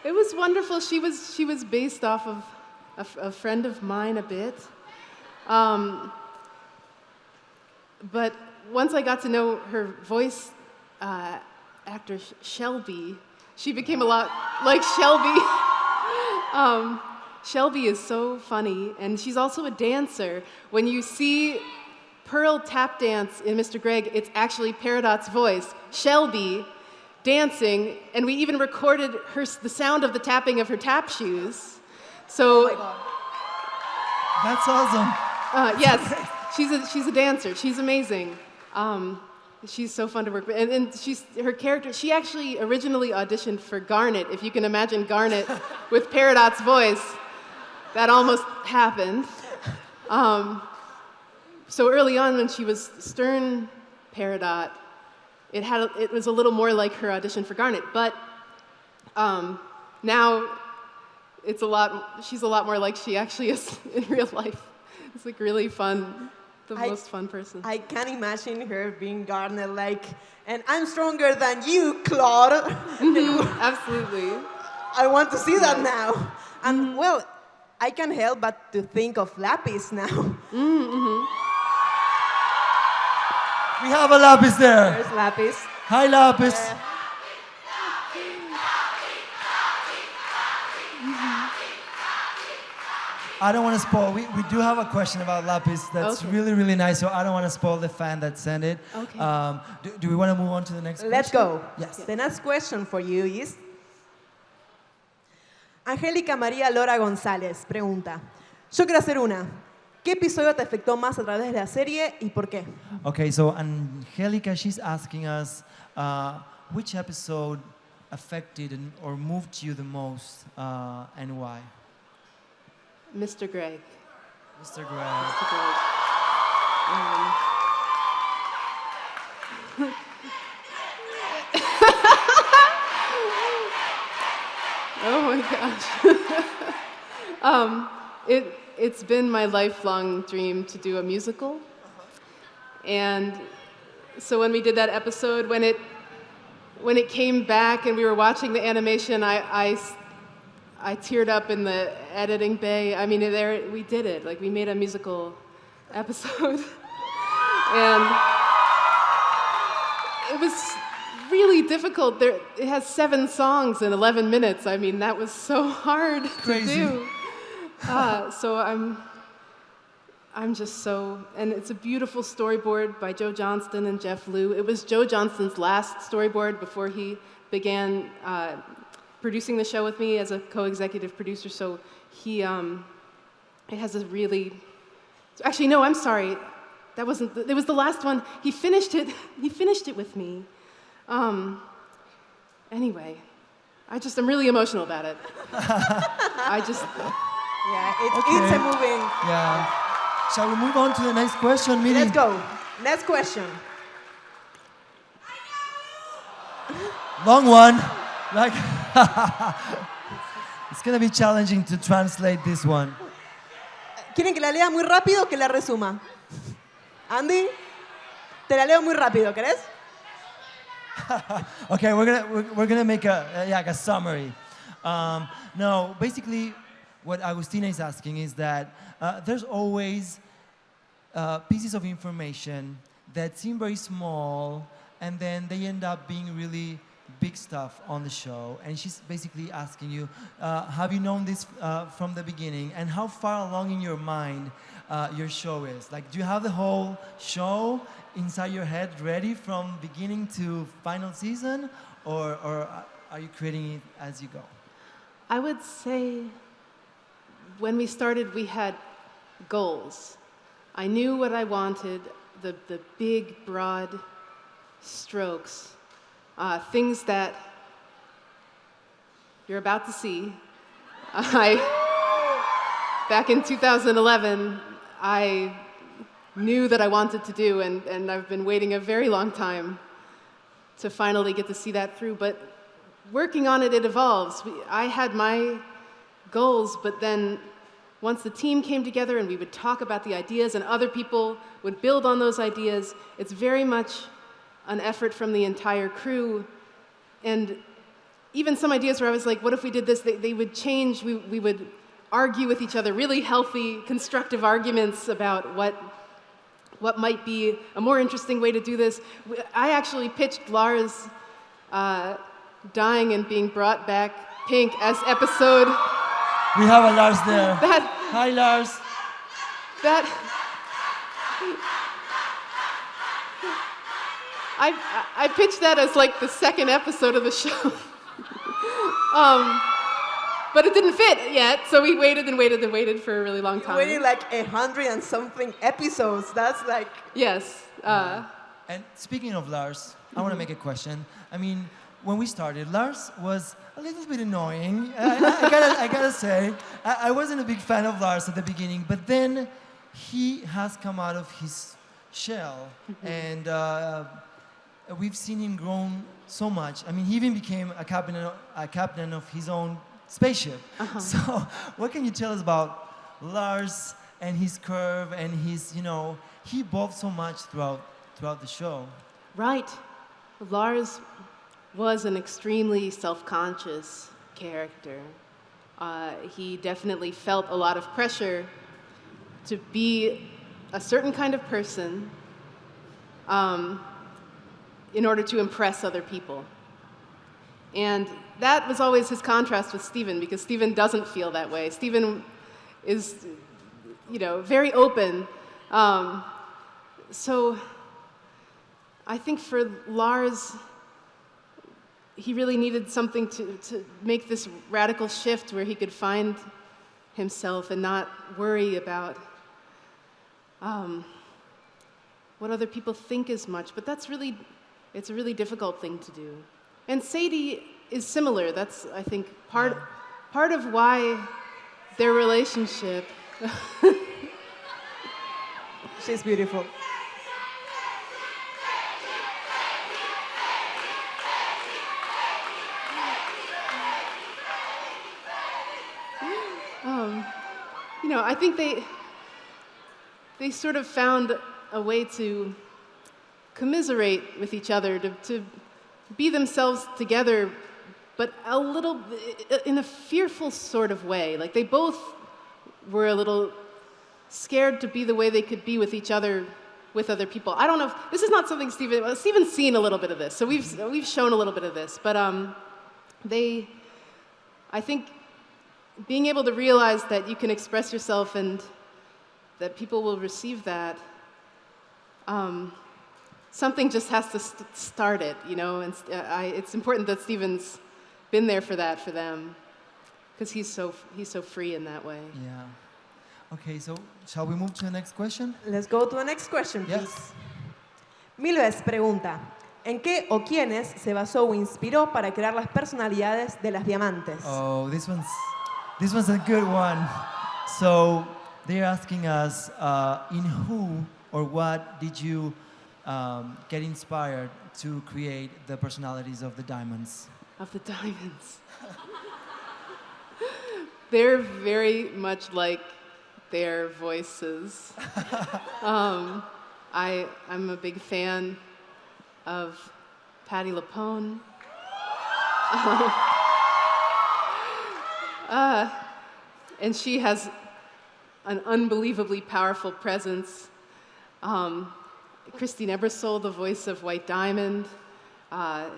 It was wonderful. She was based off of a friend of mine a bit. But once I got to know her voice actor, Shelby, she became a lot like Shelby. Shelby is so funny, and she's also a dancer. When you see Pearl tap dance in Mr. Greg, it's actually Peridot's voice, Shelby, dancing, and we even recorded the sound of the tapping of her tap shoes. So, that's awesome. Yes, she's a dancer. She's amazing. She's so fun to work with, and her character. She actually originally auditioned for Garnet. If you can imagine Garnet with Peridot's voice, that almost happened. So early on, when she was stern Peridot, it was a little more like her audition for Garnet. But now she's a lot more like she actually is in real life. It's like really fun. Most fun person. I can imagine her being Garnet, like, and I'm stronger than you, Claude. Absolutely. I want to see that now. And well, I can't help but to think of Lapis now. We have a Lapis there. There's Lapis. Hi, Lapis. I don't want to spoil. We do have a question about Lapis that's really, really nice, so I don't want to spoil the fan that sent it. Okay. Do we want to move on to the next question? Let's go. Yes. The next question for you is... Angélica María Lora González pregunta, yo quiero hacer una. ¿Qué episodio te afectó más a través de la serie y por qué? Okay, so Angelica, she's asking us which episode affected or moved you the most and why? Mr. Greg. Mr. Greg. Mr. Greg. Oh my gosh. It's been my lifelong dream to do a musical. And so when we did that episode, when it came back and we were watching the animation, I teared up in the editing bay. I mean, we did it. Like, we made a musical episode. And it was really difficult. It has 7 songs in 11 minutes. I mean, that was so hard to do. So I'm just so, and it's a beautiful storyboard by Joe Johnston and Jeff Liu. It was Joe Johnston's last storyboard before he began producing the show with me as a co-executive producer. So it has a really, actually no, I'm sorry, that wasn't. It was the last one. He finished it. He finished it with me. Anyway, I'm really emotional about it. It's a moving. Yeah. Shall we move on to the next question, Miri? Let's go. Next question. Long one. Like, it's gonna be challenging to translate this one. ¿Quieren que la lea muy rápido o que la resuma? Andy, te la leo muy rápido, ¿querés? Okay, we're gonna make a summary. No, basically, what Agustina is asking is that there's always pieces of information that seem very small, and then they end up being really big stuff on the show. And she's basically asking you, have you known this from the beginning, and how far along in your mind your show is? Like, do you have the whole show inside your head ready from beginning to final season, or are you creating it as you go? I would say when we started, we had goals. I knew what I wanted, the big, broad strokes, things that you're about to see. Back in 2011, I knew that I wanted to do, and I've been waiting a very long time to finally get to see that through. But working on it, it evolves. I had my goals, but then once the team came together and we would talk about the ideas and other people would build on those ideas, it's very much an effort from the entire crew. And even some ideas where I was like, what if we did this? They would change. We would argue with each other, really healthy, constructive arguments about what might be a more interesting way to do this. I actually pitched Lars dying and being brought back pink as episode. We have a Lars there. Hi, Lars. I pitched that as like the second episode of the show. But it didn't fit yet, so we waited and waited and waited for a really long time. Waiting like 100 and something episodes. That's like... Yes. And speaking of Lars, I want to make a question. I mean, when we started, Lars was a little bit annoying. I gotta say, I wasn't a big fan of Lars at the beginning, but then he has come out of his shell, and we've seen him grown so much. I mean, he even became a captain of his own spaceship. So, what can you tell us about Lars and his curve and his, he evolved so much throughout the show. Right. Lars was an extremely self-conscious character. He definitely felt a lot of pressure to be a certain kind of person in order to impress other people. And that was always his contrast with Steven, because Steven doesn't feel that way. Steven is, very open. So I think for Lars, he really needed something to make this radical shift where he could find himself and not worry about what other people think as much. But it's a really difficult thing to do. And Sadie is similar. That's, I think, part of why their relationship... She's beautiful. I think they sort of found a way to commiserate with each other, to be themselves together, but a little in a fearful sort of way. Like, they both were a little scared to be the way they could be with each other, with other people. I don't know if this is not something Steven's seen a little bit of this, so we've shown a little bit of this, but I think being able to realize that you can express yourself and that people will receive that, something just has to start it, and it's important that Steven's been there for that for them, because he's so free in that way. Yeah. Okay, so shall we move to the next question? Let's go to the next question, please. Yes. Milves pregunta, ¿en qué o quiénes se basó o inspiró para crear las personalidades de las diamantes? Oh, this one's a good one. So they're asking us, in who or what did you get inspired to create the personalities of the diamonds? Of the diamonds. They're very much like their voices. I'm a big fan of Patti LuPone. And she has an unbelievably powerful presence. Christine Ebersole, the voice of White Diamond, and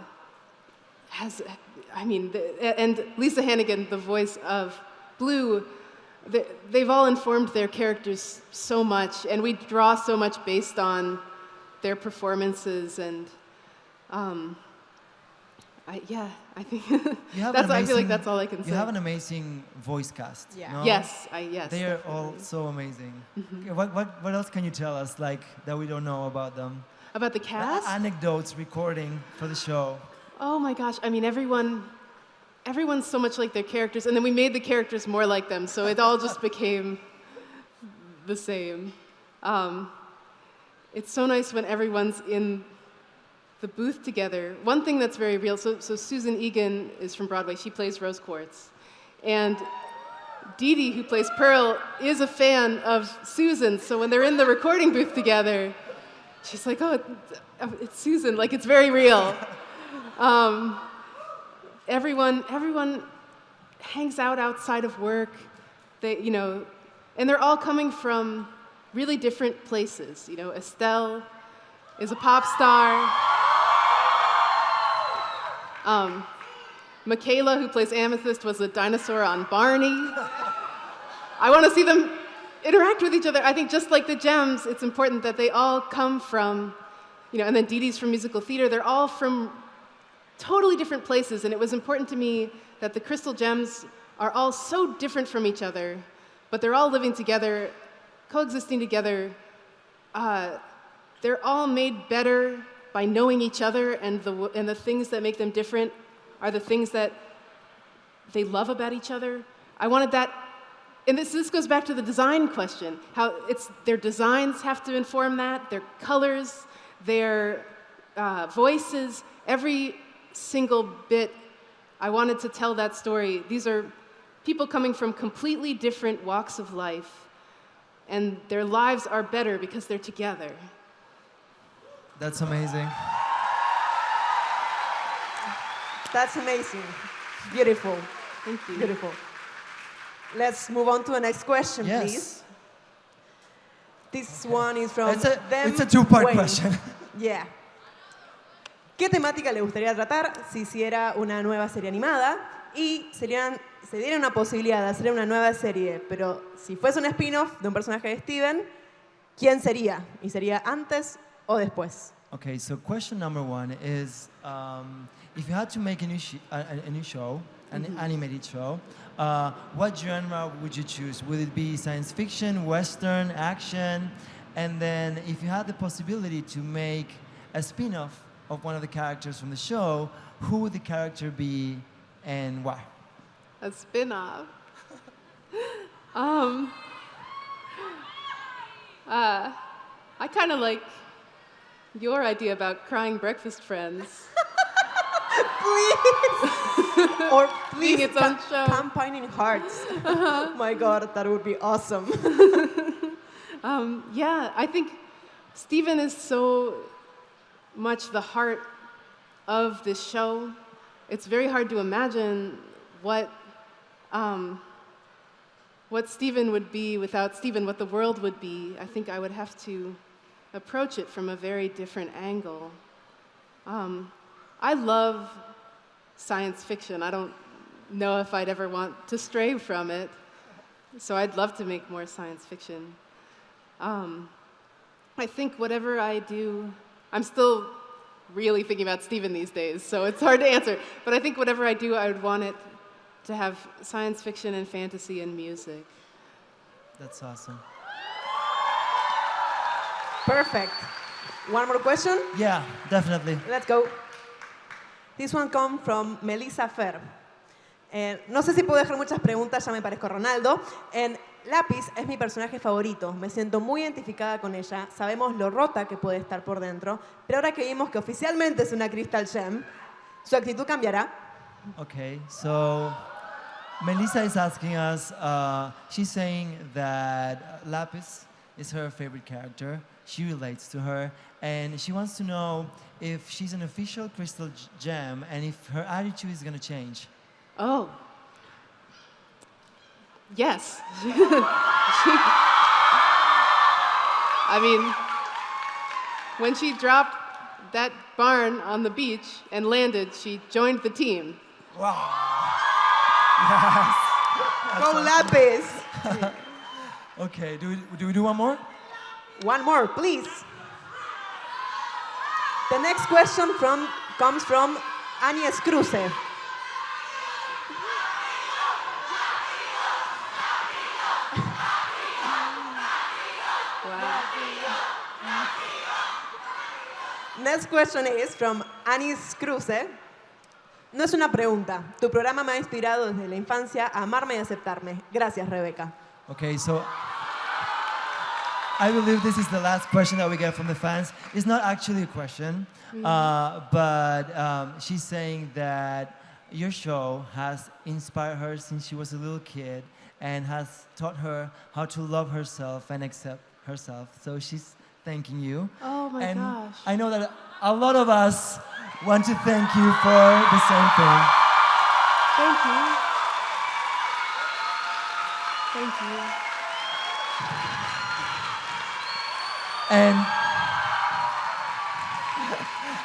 Lisa Hannigan, the voice of Blue. They've all informed their characters so much, and we draw so much based on their performances. And I think I feel like that's all I can say. You have an amazing voice cast. Yeah. No? Yes. They are all so amazing. Okay, what else can you tell us, like, that we don't know about them? About the cast? Anecdotes, recording for the show. Oh my gosh, I mean, everyone's so much like their characters, and then we made the characters more like them, so it all just became the same. It's so nice when everyone's in the booth together. One thing that's very real, so Susan Egan is from Broadway, she plays Rose Quartz. And Dee, who plays Pearl, is a fan of Susan, so when they're in the recording booth together, she's like, oh, it's Susan, like it's very real. Everyone hangs out outside of work, and they're all coming from really different places. Estelle is a pop star. Michaela, who plays Amethyst, was a dinosaur on Barney. I want to see them interact with each other. I think just like the gems, it's important that they all come from, and then Dee Dee's from musical theater. They're all from totally different places, and it was important to me that the crystal gems are all so different from each other, but they're all living together, coexisting together. They're all made better by knowing each other, and the things that make them different are the things that they love about each other. I wanted that, and this goes back to the design question, how their designs have to inform that, their colors, their voices, every single bit. I wanted to tell that story. These are people coming from completely different walks of life, and their lives are better because they're together. That's amazing. That's amazing. Beautiful. Thank you. Beautiful. Let's move on to the next question, Yes. please. This one is from It's a two-part Wayne. question. Yeah. ¿Qué temática le gustaría tratar si hiciera una nueva serie animada y se diera una posibilidad de hacer una nueva serie, pero si fuese un spin-off de un personaje de Steven, ¿quién sería? ¿Y sería antes o después? Okay, so question number one is, if you had to make a new show, an animated show, what genre would you choose? Would it be science fiction, western, action? And then if you had the possibility to make a spin-off of one of the characters from the show, who would the character be and why? A spin-off. I kind of like your idea about crying breakfast friends. Please! Or please, Being its own show. Campaigning Hearts. Oh my God, that would be awesome. Yeah, I think Steven is so much the heart of this show. It's very hard to imagine what Steven would be without Steven, what the world would be. I think I would have to approach it from a very different angle. I love science fiction. I don't know if I'd ever want to stray from it, so I'd love to make more science fiction. I think whatever I do, I'm still really thinking about Steven these days, so it's hard to answer. But I think whatever I do, I would want it to have science fiction and fantasy and music. That's awesome. Perfect. One more question? Yeah, definitely. Let's go. This one comes from Melissa Fer. No sé si puedo dejar muchas preguntas, ya me parezco a Ronaldo. Lápiz es mi personaje favorito. Me siento muy identificada con ella. Sabemos lo rota que puede estar por dentro. Pero ahora que vimos que oficialmente es una Crystal Gem, ¿su actitud cambiará? Okay, so Melissa is asking us, she's saying that Lapis is her favorite character. She relates to her, and she wants to know if she's an official crystal gem and if her attitude is going to change. Oh. Yes. I mean, when she dropped that barn on the beach and landed, she joined the team. Wow. Yes. Go Lapis! Okay, do we do one more? One more, please. The next question comes from Añez Cruce. Next question is from Anis Cruce. No es una pregunta. Tu programa me ha inspirado desde la infancia a amarme y aceptarme. Gracias, Rebeca. Okay, so I believe this is the last question that we get from the fans. It's not actually a question, but she's saying that your show has inspired her since she was a little kid and has taught her how to love herself and accept herself. So she's thanking you. Oh my and gosh. I know that a lot of us want to thank you for the same thing. Thank you. Thank you.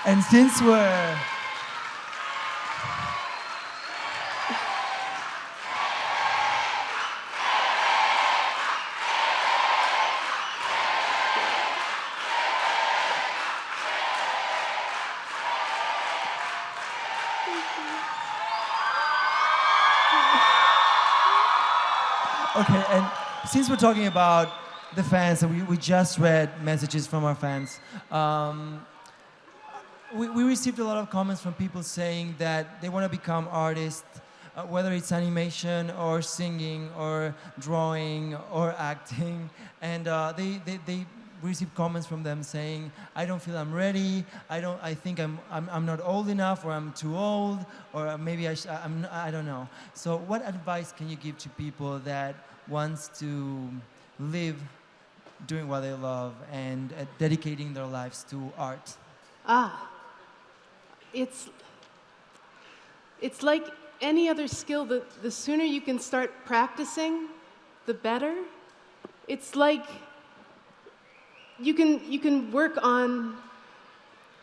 And since we're okay, and since we're talking about the fans, and we just read messages from our fans, we received a lot of comments from people saying that they want to become artists, whether it's animation or singing or drawing or acting, and they received comments from them saying, I don't feel I'm ready, I think I'm not old enough, or I'm too old, or maybe I don't know. So what advice can you give to people that wants to live doing what they love and dedicating their lives to art? It's like any other skill. The sooner you can start practicing, the better. It's like you can work on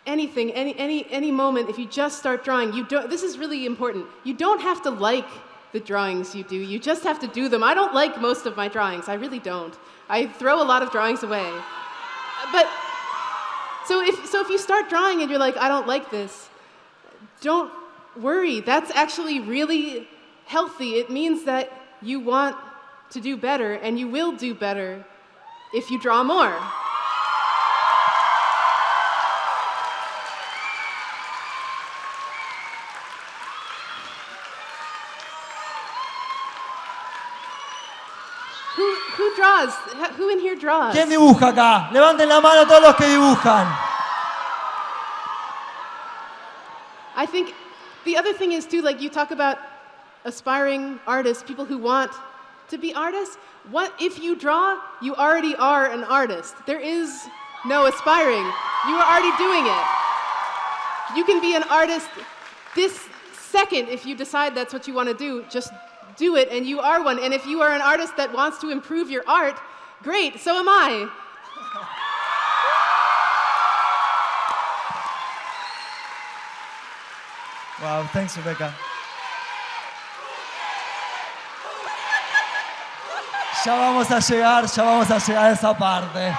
anything, any moment. If you just start drawing, this is really important. You don't have to like the drawings you do. You just have to do them. I don't like most of my drawings. I really don't. I throw a lot of drawings away. But so if you start drawing and you're like, I don't like this, don't worry. That's actually really healthy. It means that you want to do better, and you will do better if you draw more. Who draws? Who in here draws? ¿Quién dibuja acá? Levanten la mano todos los que dibujan. I think the other thing is too, like you talk about aspiring artists, people who want to be artists. What if you draw? You already are an artist. There is no aspiring. You are already doing it. You can be an artist this second if you decide that's what you want to do. Just do it, and you are one. And if you are an artist that wants to improve your art, great, so am I. Wow, thanks, Rebecca. Ya vamos a llegar a esa parte.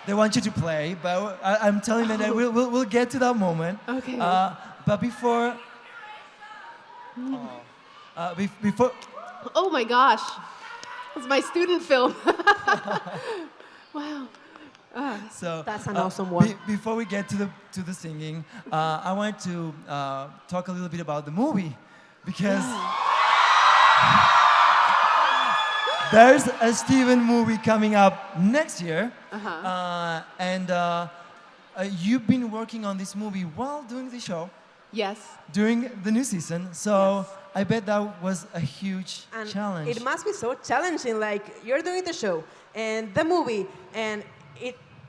They want you to play, but I'm telling them that we'll get to that moment. Okay. But before... before... Oh my gosh. It's my student film. Wow. So That's an awesome one. Before we get to the singing, I wanted to talk a little bit about the movie, because there's a Steven movie coming up next year, and you've been working on this movie while doing the show. Yes. During the new season, so Yes. I bet that was a huge And challenge. it must be so challenging, like you're doing the show and the movie, and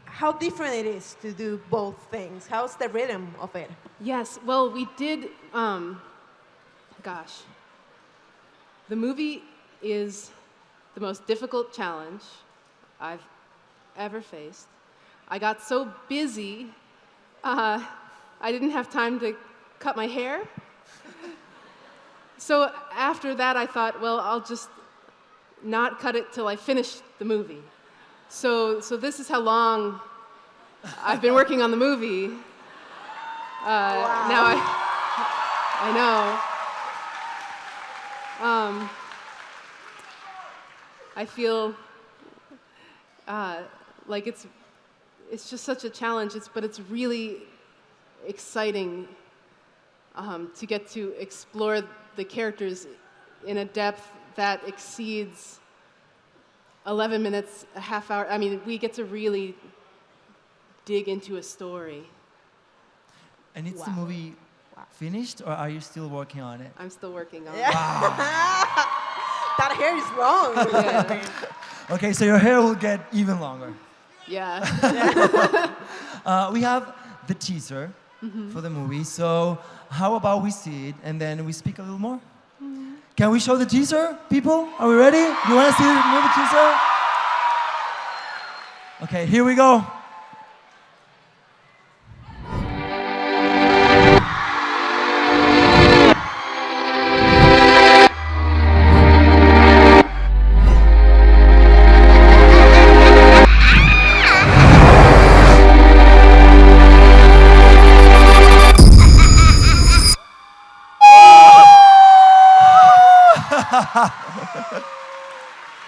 how different it is to do both things. How's the rhythm of it? Yes, well, we did, gosh. The movie is the most difficult challenge I've ever faced. I got so busy, I didn't have time to cut my hair. So after that, I thought, well, I'll just not cut it till I finish the movie. So this is how long I've been working on the movie. Now I know. I feel like it's just such a challenge. But it's really exciting to get to explore the characters in a depth that exceeds 11 minutes, a half hour. I mean, we get to really dig into a story. And is the movie finished, or are you still working on it? I'm still working on it. That hair is long. Yeah. Okay, so your hair will get even longer. Yeah. We have the teaser for the movie, so how about we see it and then we speak a little more? Can we show the teaser, people? Are we ready? You want to see the movie teaser? Okay, here we go.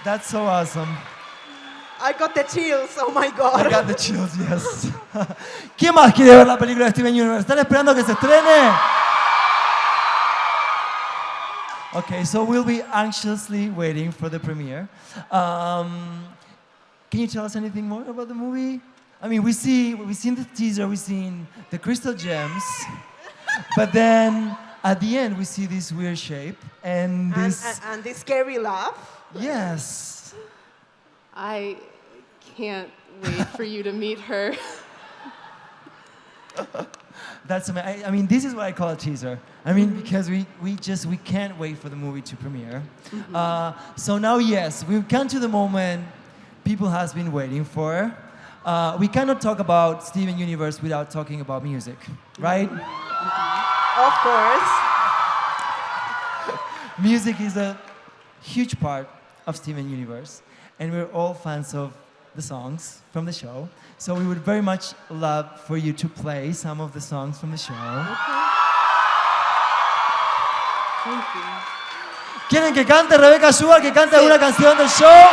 That's so awesome. I got the chills, oh my God. I got the chills, yes. ¿Quién más quiere ver la película de Steven Universe? ¿Están esperando que se estrene? Okay, so we'll be anxiously waiting for the premiere. Can you tell us anything more about the movie? I mean, we've seen the teaser, we've seen the crystal gems, but then at the end we see this weird shape and this... And this scary laugh. Yes. I can't wait for you to meet her. That's amazing. I mean, this is what I call a teaser. I mean, because we can't wait for the movie to premiere. So now, yes, we've come to the moment people has been waiting for. We cannot talk about Steven Universe without talking about music, right? Of course. Music is a huge part of Steven Universe, and we're all fans of the songs from the show. So we would very much love for you to play some of the songs from the show. Thank you. ¿Quieren que cante Rebecca Sugar, que cante alguna canción del show?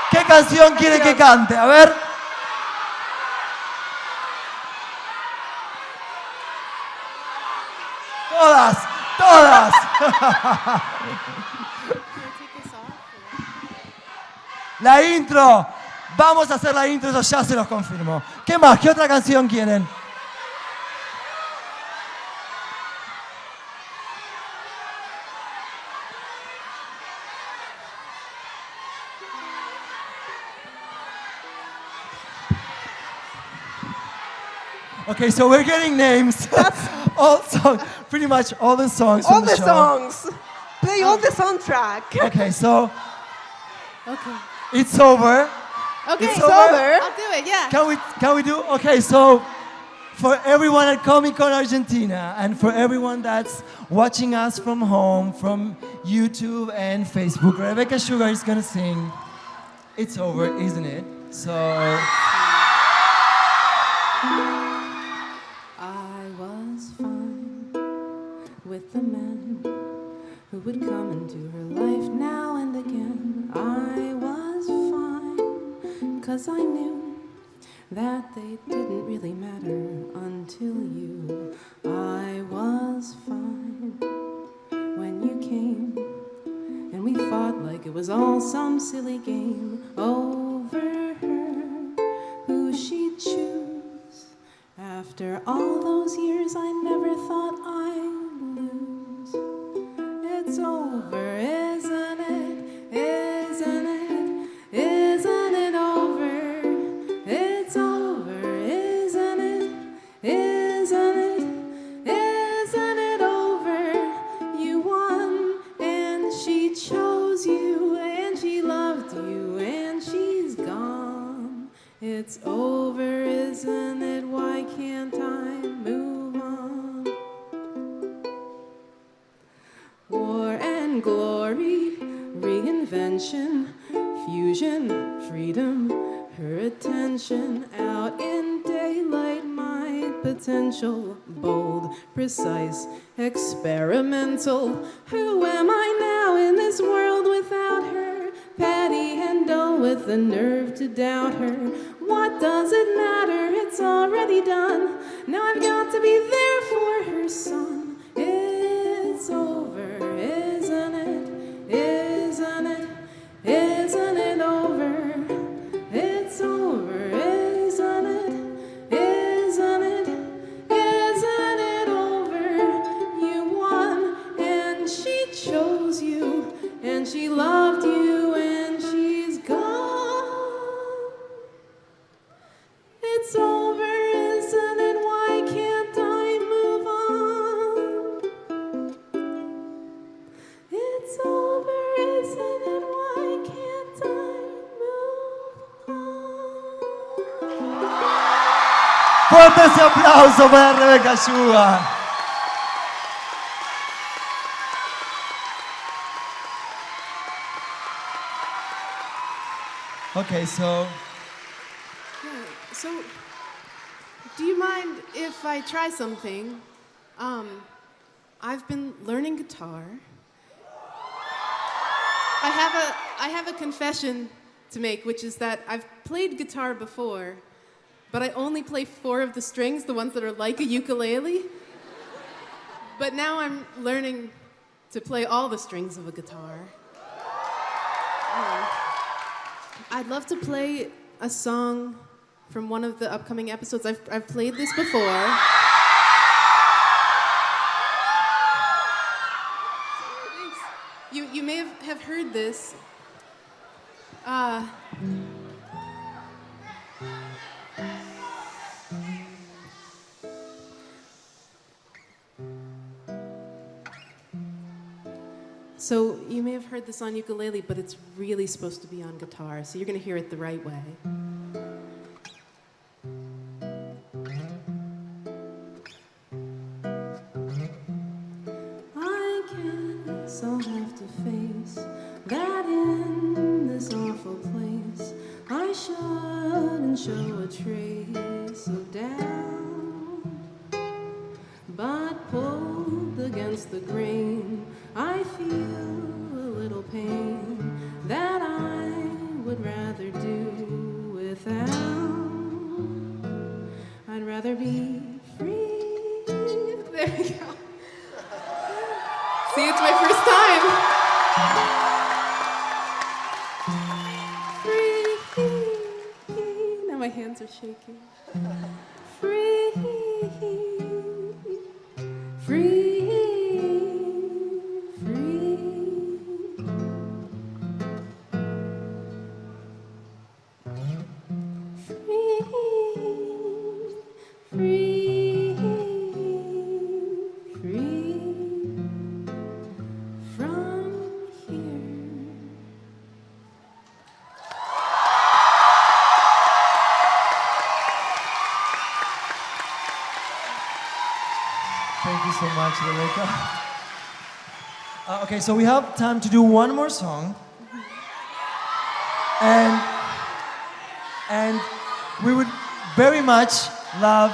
¿Qué canción quiere que cante? A ver. Todas, todas. La intro. Vamos a hacer la intro, eso ya se los confirmo. ¿Qué más? ¿Qué otra canción quieren? Okay, so we're getting names. All songs, pretty much all the songs from the show. All the songs. Play all the soundtrack. Okay, so Okay. it's over. Okay, It's it's over. over. I'll do it, yeah. Can we do? Okay, so for everyone at Comic-Con Argentina and for everyone that's watching us from home, from YouTube and Facebook, Rebecca Sugar is gonna sing It's Over, isn't it? So I was fine with the men who would come into her life now and again. I was fine, 'cause I knew that they didn't really matter until you. I was fine when you came, and we fought like it was all some silly game over her, who she'd choose. After all those years, I never thought I'd lose. It's over, isn't it? Isn't it? Isn't it over? It's over, isn't it? Isn't it? Isn't it over? You won, and she chose you, and she loved you, and she's gone. It's over, isn't it? Why can't I move on? War and glory, reinvention, fusion, freedom, her attention out in daylight might potential, bold, precise, experimental. Who am I now in this world without her? Petty and dull with the nerve to doubt her. What does it matter? It's already done. Now I've got to be there for her son. It's over, isn't it? Isn't it? Isn't it over? It's over, isn't it? Isn't it? Isn't it over? You won, and she chose you, and she loved you, and she's gone. It's over, isn't it? Why can't I move on? It's over, isn't it? Why can't I move on? Fuerte ese aplauso para Rebeca Sugar. Okay, so So, do you mind if I try something? I've been learning guitar. I have a confession to make, which is that I've played guitar before, but I only play 4 of the strings, the ones that are like a ukulele. But now I'm learning to play all the strings of a guitar. I'd love to play a song from one of the upcoming episodes. I've played this before. You may have heard this. So you may have heard this on ukulele, but it's really supposed to be on guitar, so you're going to hear it the right way. I guess I'll have to face that in this awful place I shouldn't show a trace of doubt. But pulled against the grain, I feel a little pain that I would rather do without. I'd rather be free. There we go. See, it's my first time. Free. Now my hands are shaking. Free. Free. Thank you so much, Rebecca. Okay, so we have time to do one more song. And we would very much love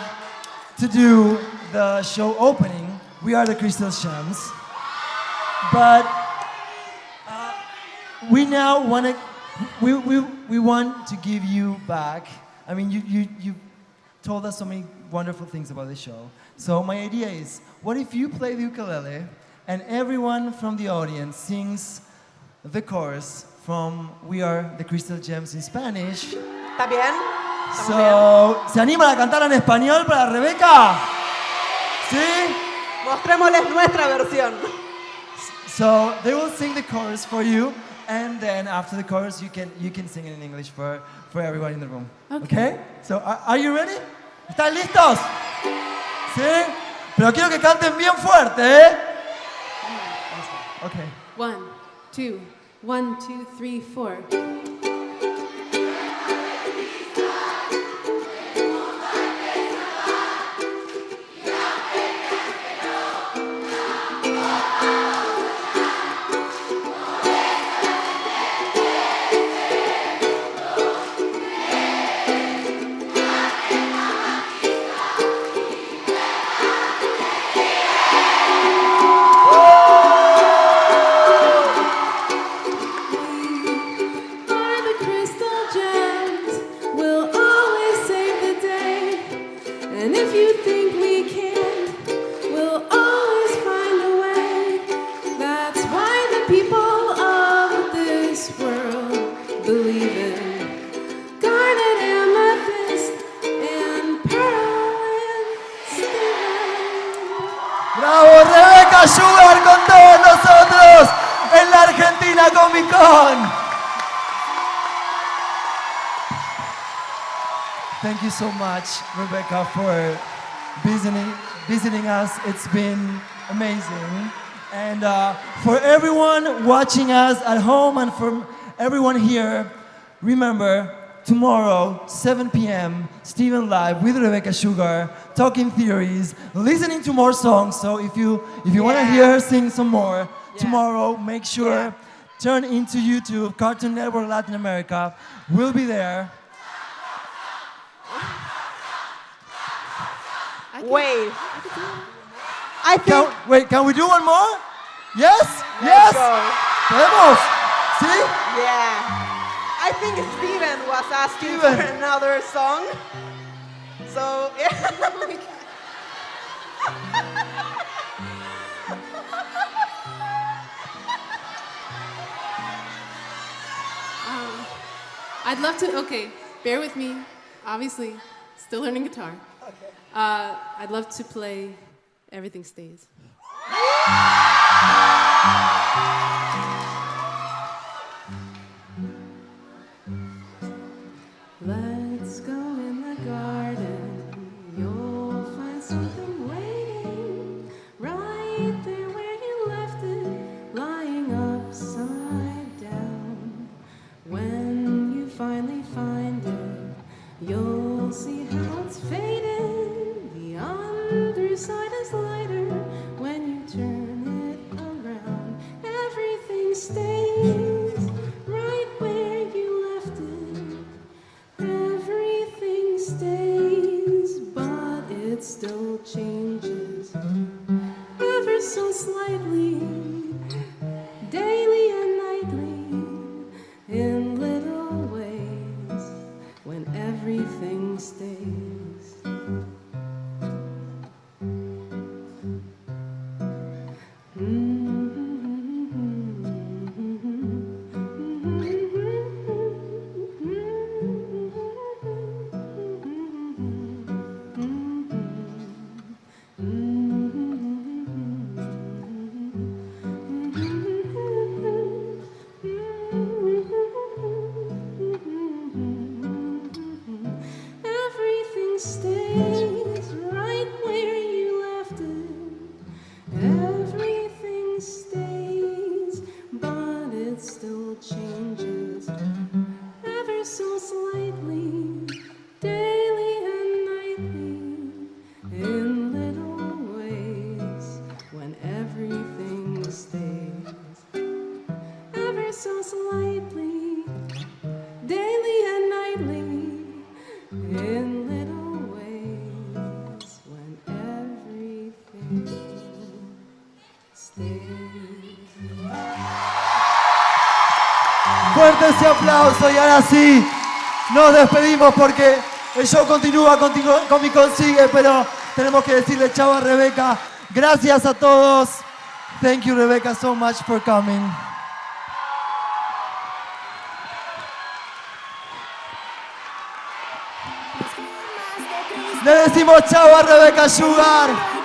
to do the show opening. We are the Crystal Gems. But we now want to, we want to give you back. I mean, you told us so many wonderful things about the show. So my idea is, what if you play the ukulele and everyone from the audience sings the chorus from We Are the Crystal Gems in Spanish? ¿Está bien? So, ¿se animan a cantar en español para Rebeca? ¿Sí? Mostrémosles nuestra versión. So they will sing the chorus for you, and then after the chorus, you can sing it in English for everyone in the room. Okay? So are you ready? ¿Están listos? ¿Sí? Pero quiero que canten bien fuerte, ¿eh? Okay. 1, 2, 1, 2, 3, 4. Sugar con todos nosotros en la Argentina Comic Con. Thank you so much, Rebecca, for visiting us. It's been amazing. And for everyone watching us at home and for everyone here, remember, tomorrow, 7 p.m., Steven Live with Rebecca Sugar, talking theories, listening to more songs. So if you want to hear her sing some more, tomorrow, make sure, turn into YouTube, Cartoon Network Latin America. We'll be there. Wait. I think. Can we do one more? Yes? Let's go. Podemos. See? Yeah. I think Steven was asking for another song. So, yeah. I'd love to, okay, bear with me. Obviously, still learning guitar. Okay. I'd love to play Everything Stays. Let's go in the garden. You'll find something waiting right there where you left it, lying upside down. When you finally find it, you'll see how it's faded. The underside is lighter when you turn it around. Everything stays right where you left it. Everything stays, but it still changes ever so slightly, daily and nightly, in little ways, when everything stays. Everything stays right where you left it. Everything stays, but it still changes ever so slightly, daily and nightly, in little ways, when everything stays ever so slightly, daily and nightly, in little ways, when everything stays. Fuerte ese aplauso y ahora sí, nos despedimos porque el show continúa, Comic Con sigue, pero tenemos que decirle chao a Rebeca. Gracias a todos. Thank you, Rebecca, so much for coming. Le decimos chao a Rebecca Sugar.